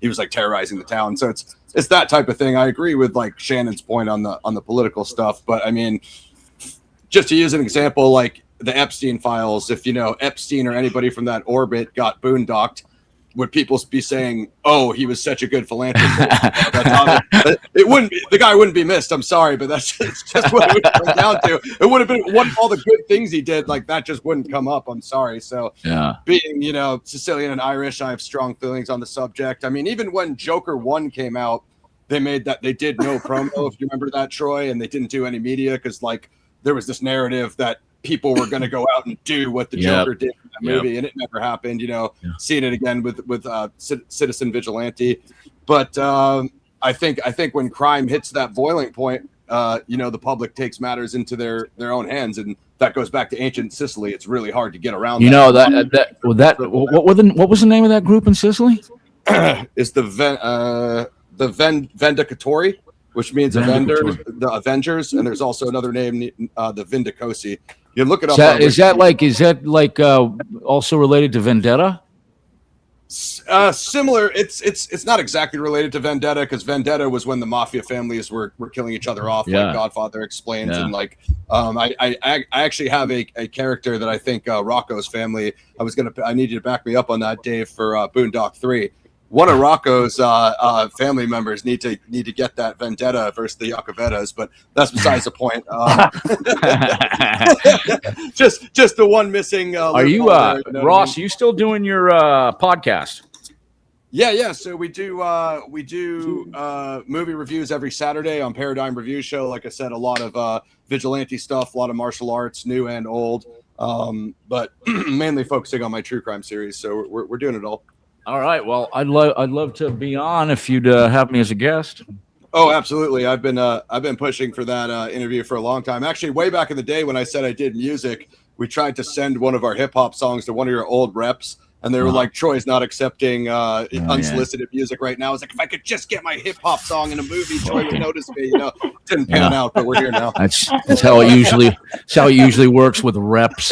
he was like terrorizing the town. So it's that type of thing. I agree with like Shannon's point on the political stuff, but I mean, just to use an example, like the Epstein files, if Epstein or anybody from that orbit got boondocked, would people be saying, "Oh, he was such a good philanthropist"? It wouldn't be. The guy wouldn't be missed. I'm sorry, but that's just what it would come down to. It would have been one of all the good things he did. Like that just wouldn't come up. I'm sorry. So being Sicilian and Irish, I have strong feelings on the subject. I mean, even when Joker 1 came out, they did no promo. If you remember that, Troy, and they didn't do any media because like there was this narrative that people were going to go out and do what the Joker did in that movie, and it never happened. Seeing it again with Citizen Vigilante, but I think when crime hits that boiling point, the public takes matters into their own hands, and that goes back to ancient Sicily. It's really hard to get around. What was the name of that group in Sicily? It's the Vendicatori, which means the Avengers, and there's also another name, the Vendicosi. You look it up. Is that like also related to Vendetta? Similar. It's not exactly related to Vendetta because Vendetta was when the mafia families were killing each other off, like Godfather explains, and like I actually have a character that I think Rocco's family. I need you to back me up on that, Dave, for Boondock 3. One of Rocco's family members need to get that vendetta versus the Yacovettas, but that's besides the point. Just the one missing. Are you Ross? Are you still doing your podcast? Yeah. So we do movie reviews every Saturday on Paradigm Review Show. Like I said, a lot of vigilante stuff, a lot of martial arts, new and old, but mainly focusing on my true crime series. So we're doing it all. All right. Well, I'd love to be on if you'd have me as a guest. Oh, absolutely. I've been pushing for that interview for a long time. Actually, way back in the day when I said I did music, we tried to send one of our hip hop songs to one of your old reps, and they were like, "Troy's not accepting unsolicited music right now." I was like, if I could just get my hip hop song in a movie, Troy would notice me. Didn't pan out, but we're here now. That's how it usually works with reps.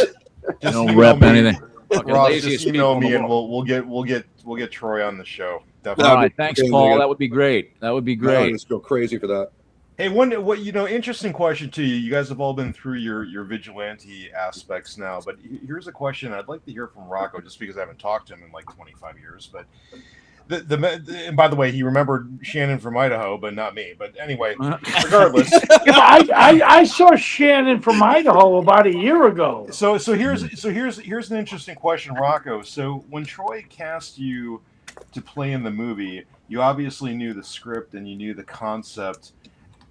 Just don't rep anything. Ross, just email me and we'll get Troy on the show. Definitely. All right, thanks, Paul. That would be great. I just go crazy for that. Hey, interesting question to you. You guys have all been through your vigilante aspects now, but here's a question I'd like to hear from Rocco, just because I haven't talked to him in like 25 years. But and by the way, he remembered Shannon from Idaho, but not me. But anyway, regardless, I saw Shannon from Idaho about a year ago. So here's an interesting question, Rocco. So when Troy cast you to play in the movie, you obviously knew the script and you knew the concept.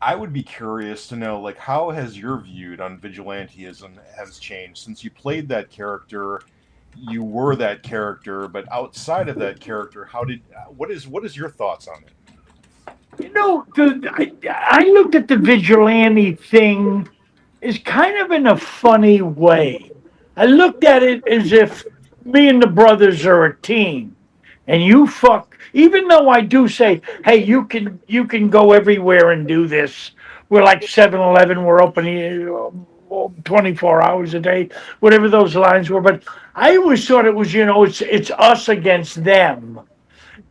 I would be curious to know, like, how has your view on vigilantism has changed since you played that character? you were that character, but outside of that character, what is your thoughts on it? You know, I looked at the vigilante thing as kind of in a funny way. I looked at it as if me and the brothers are a team, and you fuck. Even though I do say, hey, you can go everywhere and do this. We're like 7-Eleven. We're open here 24 hours a day, whatever those lines were. But I always thought it was, it's us against them,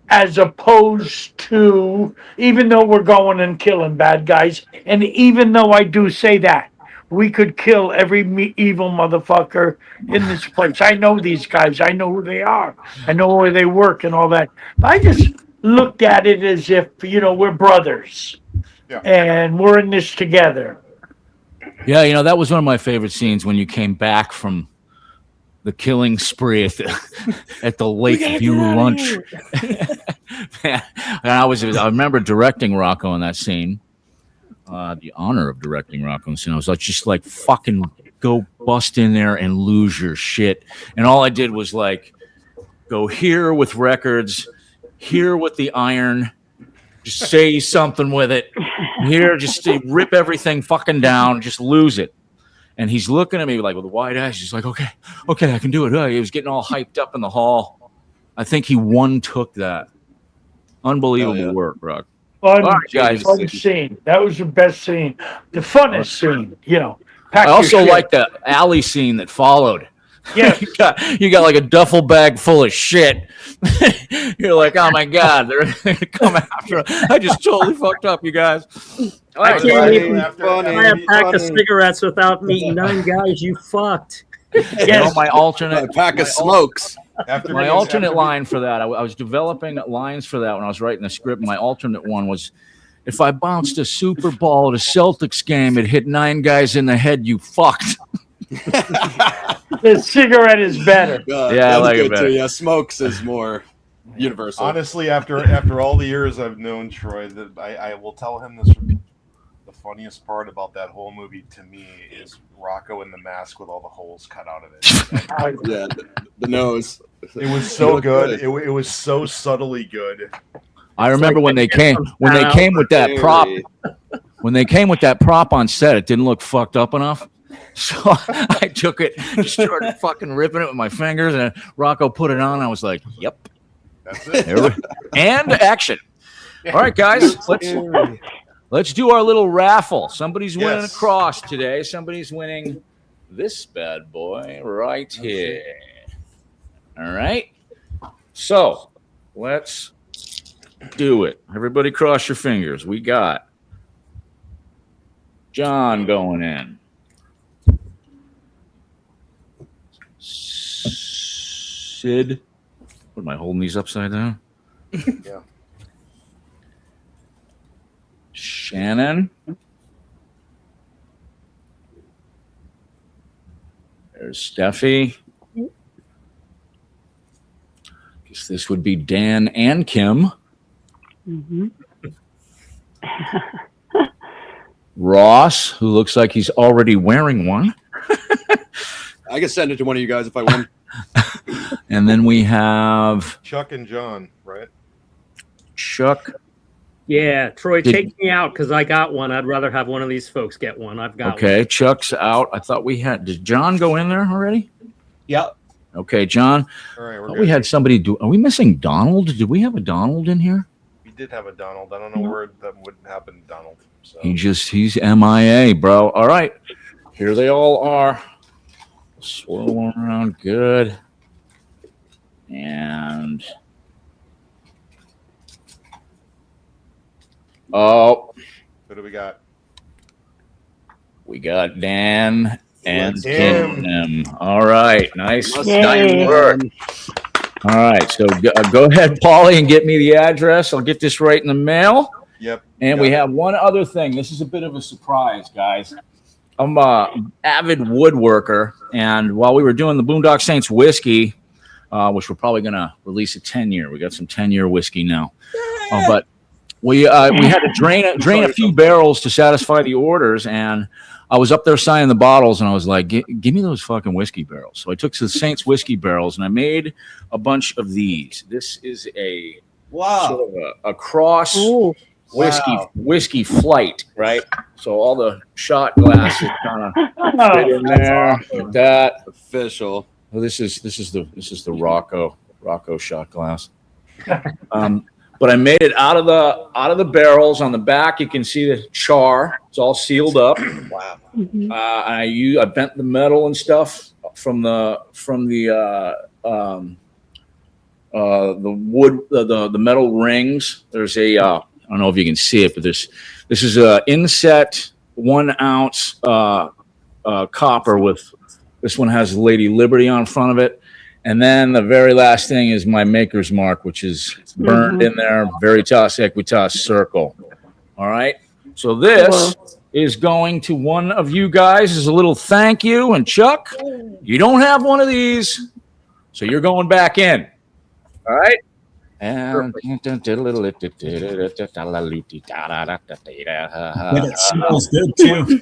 as opposed to, even though we're going and killing bad guys, and even though I do say that, we could kill every evil motherfucker in this place. I know these guys. I know who they are. I know where they work and all that. I just looked at it as if, we're brothers. Yeah. And we're in this together. Yeah, that was one of my favorite scenes when you came back from the killing spree at the Lakeview lunch. And I remember directing Rocco in that scene. The honor of directing Rocco in the scene. I was like, just like fucking go bust in there and lose your shit. And all I did was like go here with records, here with the iron, just say something with it. Here, just rip everything fucking down, just lose it. And he's looking at me like with wide eyes. He's like, okay, I can do it. He was getting all hyped up in the hall. I think he took that. Unbelievable work, Rock. Fun scene. That was the best scene. The funnest scene, I also like the alley scene that followed. Yeah, you got like a duffel bag full of shit. You're like, oh my god, they're gonna come after. I just totally fucked up, you guys. I can't even buy a pack of cigarettes without meeting 9 guys. You fucked. Yes. My alternate pack of smokes. My alternate line for that, I was developing lines for that when I was writing the script. My alternate one was, if I bounced a Super Bowl at a Celtics game, it hit 9 guys in the head. You fucked. The cigarette is better. Yeah, I like it better. Yeah, smokes is more universal. Honestly, after all the years I've known Troy, that I will tell him this. The funniest part about that whole movie to me is Rocco in the mask with all the holes cut out of it. Yeah, the nose. It was so good. It was so subtly good. I remember when they came with that prop. When they came with that prop on set, it didn't look fucked up enough. So I took it, just started fucking ripping it with my fingers, and Rocco put it on. I was like, "Yep, that's it." And action. All right, guys, let's do our little raffle. Somebody's winning a cross today. Somebody's winning this bad boy right here. All right. So let's do it. Everybody, cross your fingers. We got John going in. Sid. What am I holding these upside down? Yeah. Shannon. There's Steffi. Guess this would be Dan and Kim. Mm-hmm. Ross, who looks like he's already wearing one. I can send it to one of you guys if I win. And then we have Chuck and John, right? Chuck. Yeah, Troy, take me out because I got one. I'd rather have one of these folks get one. I've got one. Okay, Chuck's out. I thought we had. Did John go in there already? Yep. Okay, John. All right, we had somebody do. Are we missing Donald? Did we have a Donald in here? We did have a Donald. I don't know where that would happen to Donald. So. He's MIA, bro. All right, here they all are. Swirl around good. And who do we got? We got Dan and Kim. All right, nice work. All right, so go ahead, Paulie, and get me the address. I'll get this right in the mail. Yep. And we have one other thing. This is a bit of a surprise, guys. I'm an avid woodworker, and while we were doing the Boondock Saints whiskey, which we're probably going to release a 10-year. We got some 10-year whiskey now. But we had to drain a few barrels to satisfy the orders, and I was up there signing the bottles, and I was like, give me those fucking whiskey barrels. So I took the Saints whiskey barrels, and I made a bunch of these. This is a sort of a cross whiskey flight, right? So all the shot glasses kind of fit in there, like that. Official. Well, this is the Rocco shot glass. But I made it out of the barrels. On the back, you can see the char. It's all sealed up. Wow. I bent the metal and stuff from the wood, the metal rings. There's a I don't know if you can see it, but this is a inset 1 ounce copper with. This one has Lady Liberty on front of it. And then the very last thing is my maker's mark, which is burned in there, Veritas Equitas Circle. All right. So this is going to one of you guys as a little thank you. And Chuck, you don't have one of these, so you're going back in. All right. And It smells good too.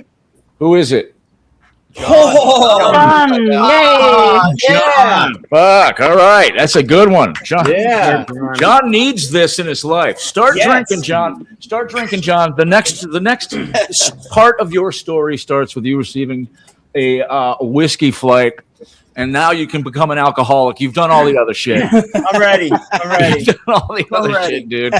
who is it? John, yay! John. Fuck. All right. That's a good one. John. Yeah. John needs this in his life. Start drinking, John. Start drinking, John. The next part of your story starts with you receiving a whiskey flight, and now you can become an alcoholic. You've done all the other shit. I'm ready. You've done all the other shit, dude.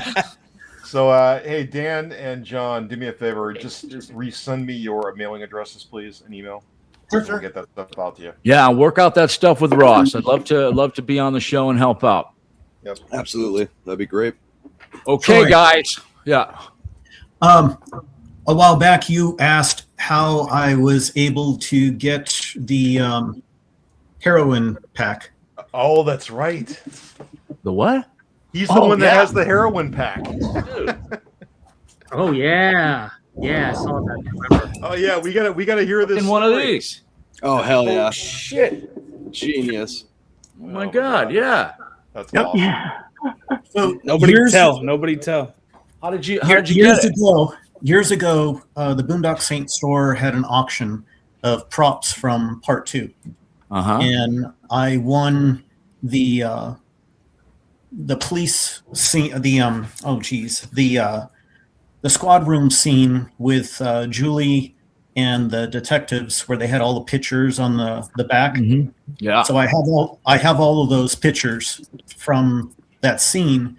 So, hey, Dan and John, do me a favor. Just resend me your mailing addresses, please, an email. We'll get that stuff out to you. Yeah, work out that stuff with Ross. I'd love to be on the show and help out. Yep. Absolutely. That'd be great. Okay, guys. Yeah. A while back, you asked how I was able to get the heroin pack. Oh, that's right. The what? He's the one that has the heroin pack. Oh yeah, I saw that. Remember? Oh yeah, we gotta hear this. In one of these. Oh hell yeah! Shit. Genius. Oh my God. Yeah. That's awesome. So Nobody tell. How did you get it? Years ago, the Boondock Saint store had an auction of props from Part 2, and I won the police scene, the squad room scene with Julie and the detectives, where they had all the pictures on the back. Yeah. So I have all of those pictures from that scene,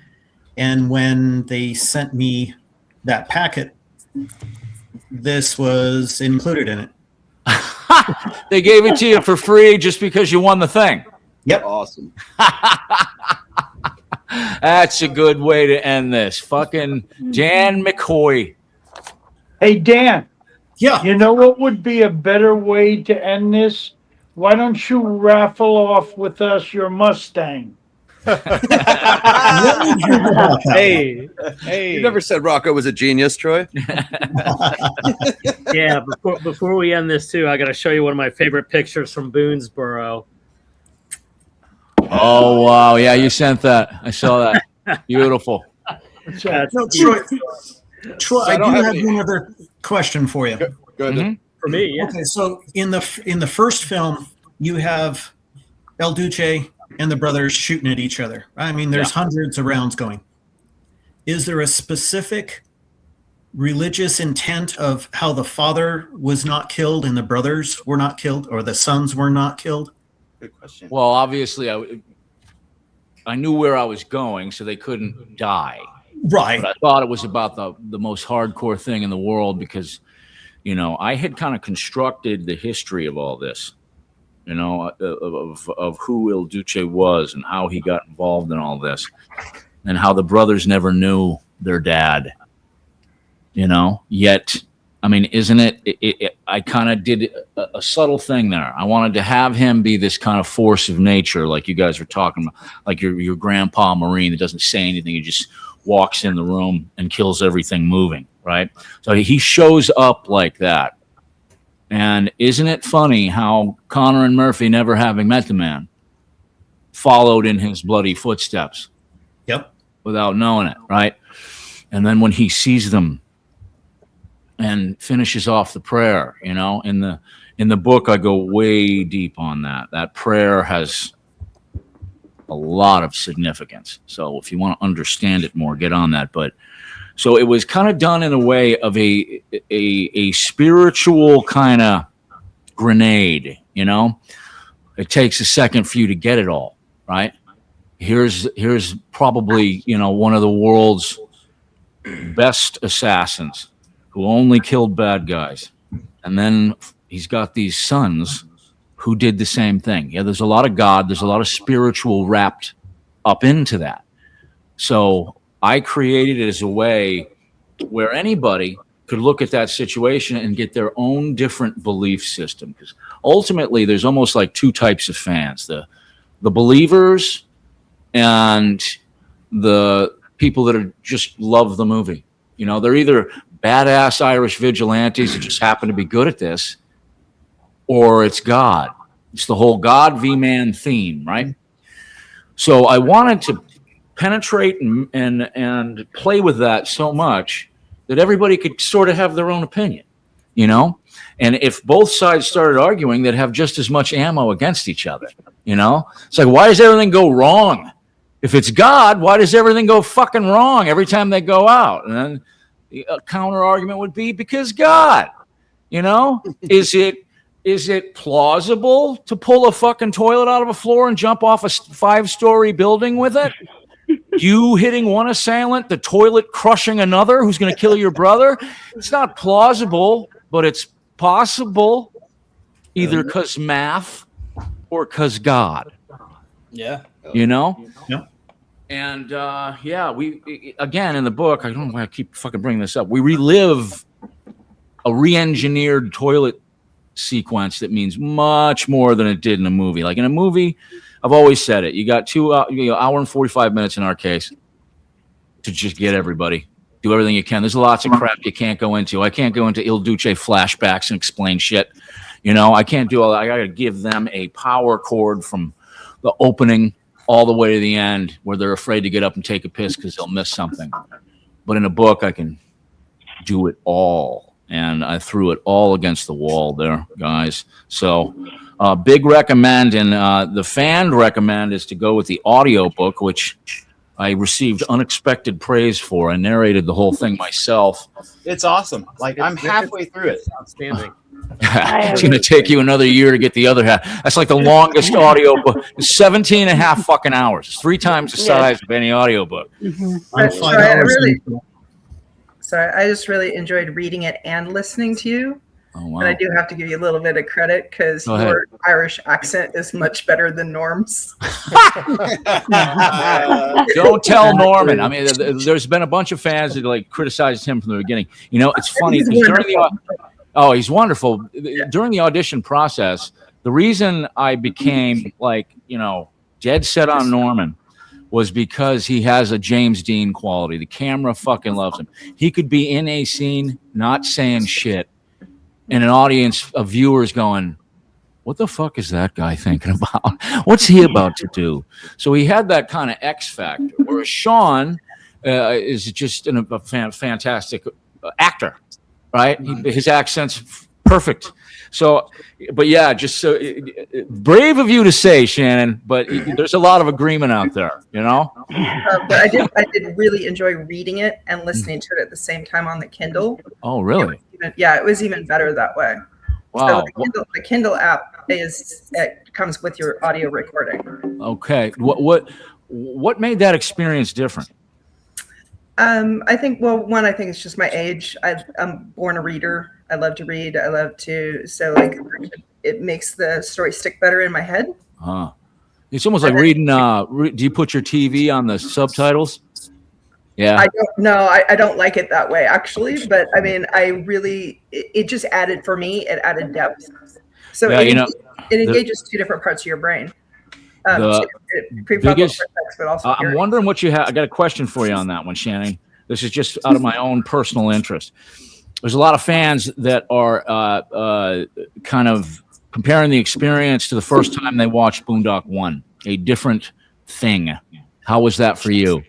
and when they sent me that packet, this was included in it. They gave it to you for free just because you won the thing. Yep. Awesome. That's a good way to end this. Fucking Dan McCoy. Hey, Dan. Yeah. You know what would be a better way to end this? Why don't you raffle off with us your Mustang? Hey. You never said Rocco was a genius, Troy. Yeah, before we end this too, I got to show you one of my favorite pictures from Boonesboro. Oh wow, yeah, you sent that. I saw that. Beautiful. No, Troy, I do have one other question for you. Go ahead. For me, yeah. Okay, so in the first film, you have El Duce and the brothers shooting at each other. I mean, there's hundreds of rounds going. Is there a specific religious intent of how the father was not killed and the brothers were not killed, or the sons were not killed? Good question. Well, obviously, I knew where I was going, so they couldn't die. Right. But I thought it was about the most hardcore thing in the world because, you know, I had kind of constructed the history of all this, you know, of who Il Duce was and how he got involved in all this and how the brothers never knew their dad, you know, yet, I mean, isn't it I kind of did a subtle thing there. I wanted to have him be this kind of force of nature, like you guys were talking about, like your grandpa Marine that doesn't say anything. He just walks in the room and kills everything moving, right? So he shows up like that. And isn't it funny how Connor and Murphy, never having met the man, followed in his bloody footsteps? Yep. Without knowing it, right? And then when he sees them, and finishes off the prayer. You know, in the book, I go way deep on that. That prayer has a lot of significance. So if you want to understand it more, get on that. But so it was kind of done in a way of a spiritual kind of grenade. You know, it takes a second for you to get it all right. Here's probably, you know, one of the world's best assassins who only killed bad guys, and then he's got these sons who did the same thing. Yeah, there's a lot of God, there's a lot of spiritual wrapped up into that. So I created it as a way where anybody could look at that situation and get their own different belief system. Because ultimately, there's almost like two types of fans: the believers and the people that are just love the movie. You know, they're either badass Irish vigilantes that just happen to be good at this, or it's God. It's the whole God v man theme, right? So I wanted to penetrate and play with that so much that everybody could sort of have their own opinion, you know? And if both sides started arguing, they'd have just as much ammo against each other, you know? It's like, why does everything go wrong? If it's God, why does everything go fucking wrong every time they go out? And then the counter argument would be because God, you know? Is it plausible to pull a fucking toilet out of a floor and jump off a 5-story building with it? You hitting one assailant, the toilet crushing another who's going to kill your brother? It's not plausible, but it's possible, either because math or because God. Yeah. You know? Yeah. And we again in the book, I don't know why I keep fucking bringing this up. We relive a re-engineered toilet sequence that means much more than it did in a movie. Like in a movie, I've always said it. You got hour and 45 minutes in our case to just get everybody. Do everything you can. There's lots of crap you can't go into. I can't go into Il Duce flashbacks and explain shit. You know, I can't do all that. I got to give them a power chord from the opening all the way to the end where they're afraid to get up and take a piss because they'll miss something. But in a book, I can do it all. And I threw it all against the wall there, guys. So big recommend. And the fan recommend is to go with the audio book, which I received unexpected praise for. I narrated the whole thing myself. It's awesome. Like I'm halfway through it. Outstanding. It's going to take you another year to get the other half. That's like the longest audio book. 17 and a half fucking hours. It's 3 times the size of any audio book. Sorry, I just really enjoyed reading it and listening to you. Oh, wow. And I do have to give you a little bit of credit because your Irish accent is much better than Norm's. Don't tell Norman. I mean, there's been a bunch of fans that like criticized him from the beginning. You know, it's funny. He's wonderful. Yeah. During the audition process, the reason I became like, you know, dead set on Norman was because he has a James Dean quality. The camera fucking loves him. He could be in a scene not saying shit, and an audience of viewers going, what the fuck is that guy thinking about? What's he about to do? So he had that kind of X factor, whereas Sean is just a fantastic actor, right? His accent's perfect. So, but yeah, just so brave of you to say, Shannon, but there's a lot of agreement out there, you know? But I did really enjoy reading it and listening to it at the same time on the Kindle. Oh, really? It was even better that way. Wow. So the Kindle app comes with your audio recording. Okay. What made that experience different? I think it's just my age. I'm born a reader. I love to read. It makes the story stick better in my head. It's almost like reading. Do you put your TV on the subtitles? Yeah. I don't know. I don't like it that way actually, but I mean, it just added for me. It added depth. So it engages 2 different parts of your brain. I'm wondering what you have. I got a question for you on that one, Shannon. This is just out of my own personal interest. There's a lot of fans that are kind of comparing the experience to the first time they watched Boondock 1, a different thing. How was that for you?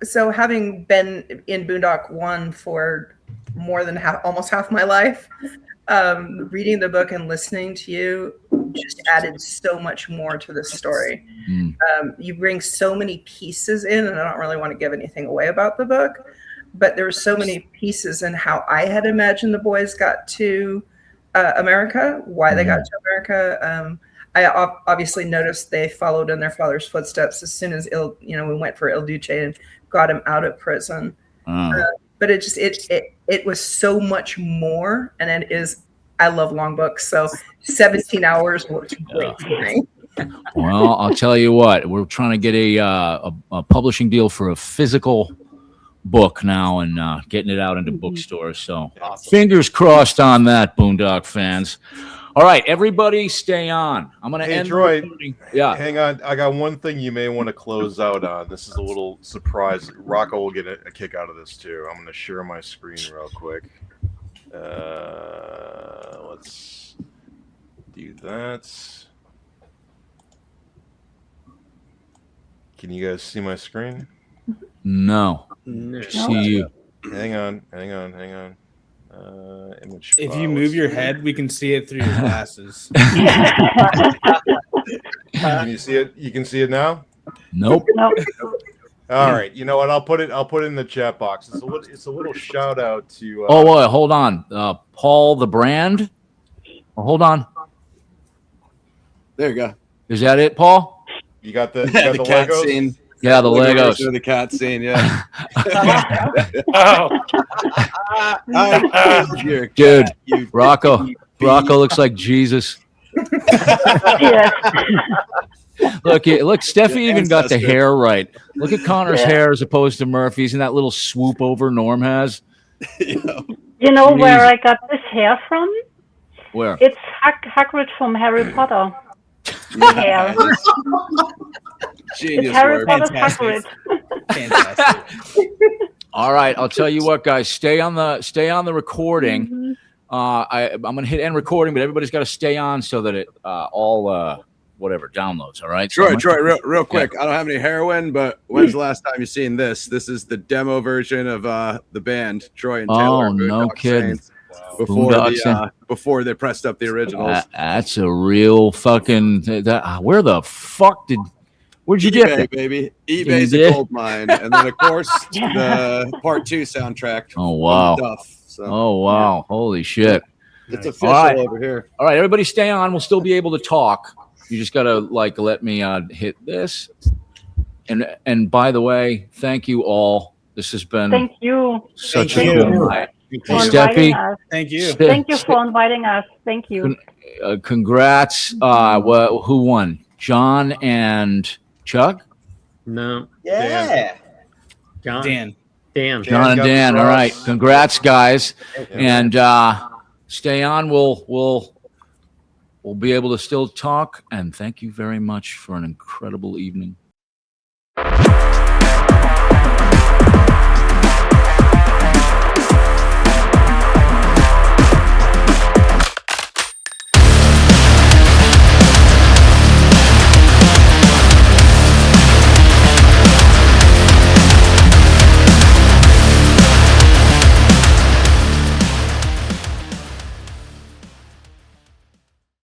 so having been in Boondock 1 for more than almost half my life, reading the book and listening to you just added so much more to the story. You bring so many pieces in, and I don't really want to give anything away about the book, but there were so many pieces in how I had imagined the boys got to America, why they got to America. I obviously noticed they followed in their father's footsteps as soon as we went for Il Duce and got him out of prison. But it was so much more, and it is. I love long books, so 17 hours works great for me. Well, I'll tell you what, we're trying to get a publishing deal for a physical book now and getting it out into bookstores. So fingers crossed on that, Boondock fans. All right, everybody stay on. I'm going to end. Troy, yeah. Hang on. I got one thing you may want to close out on. This is a little surprise. Rocco will get a kick out of this too. I'm going to share my screen real quick. Let's do that. Can you guys see my screen? No. See you. Hang on. Image If file, you move your head, we can see it through your glasses. Can you see it? You can see it now? Nope. All right. You know what? I'll put it in the chat box. It's a little shout out to wait, hold on. Paul the brand. Oh, hold on. There you go. Is that it, Paul? You got the the cat Legos? scene. Yeah, the Legos. The cat scene, yeah. Dude, Rocco looks like Jesus. Look, Steffi even got the hair right. Look at Connor's hair as opposed to Murphy's, and that little swoop over Norm has. You know where I got this hair from? Where? It's Hagrid from Harry Potter. Hair. Genius it's Harry work. Potter's Hagrid. Fantastic. All right, I'll tell you what, guys. Stay on the recording. I'm gonna hit end recording, but everybody's got to stay on so that it all whatever downloads. All right, Troy, real quick. I don't have any heroin, but when's the last time you seen this? This is the demo version of the band Troy and Taylor. Oh, no kidding. Before they pressed up the originals. That's a real fucking. Where'd you get eBay, that, baby? eBay's a gold mine, and then of course the Part 2 soundtrack. Oh wow! Oh wow! Holy shit! It's official over here. All right, everybody, stay on. We'll still be able to talk. You just gotta let me hit this. And by the way, thank you all. This has been such a good night. Steffi, thank you. Thank you for inviting us. Thank you. Congrats. Who won? John and Chuck? No. Yeah. Dan. John and Dan. All right. Congrats, guys. And stay on. We'll be able to still talk. And thank you very much for an incredible evening.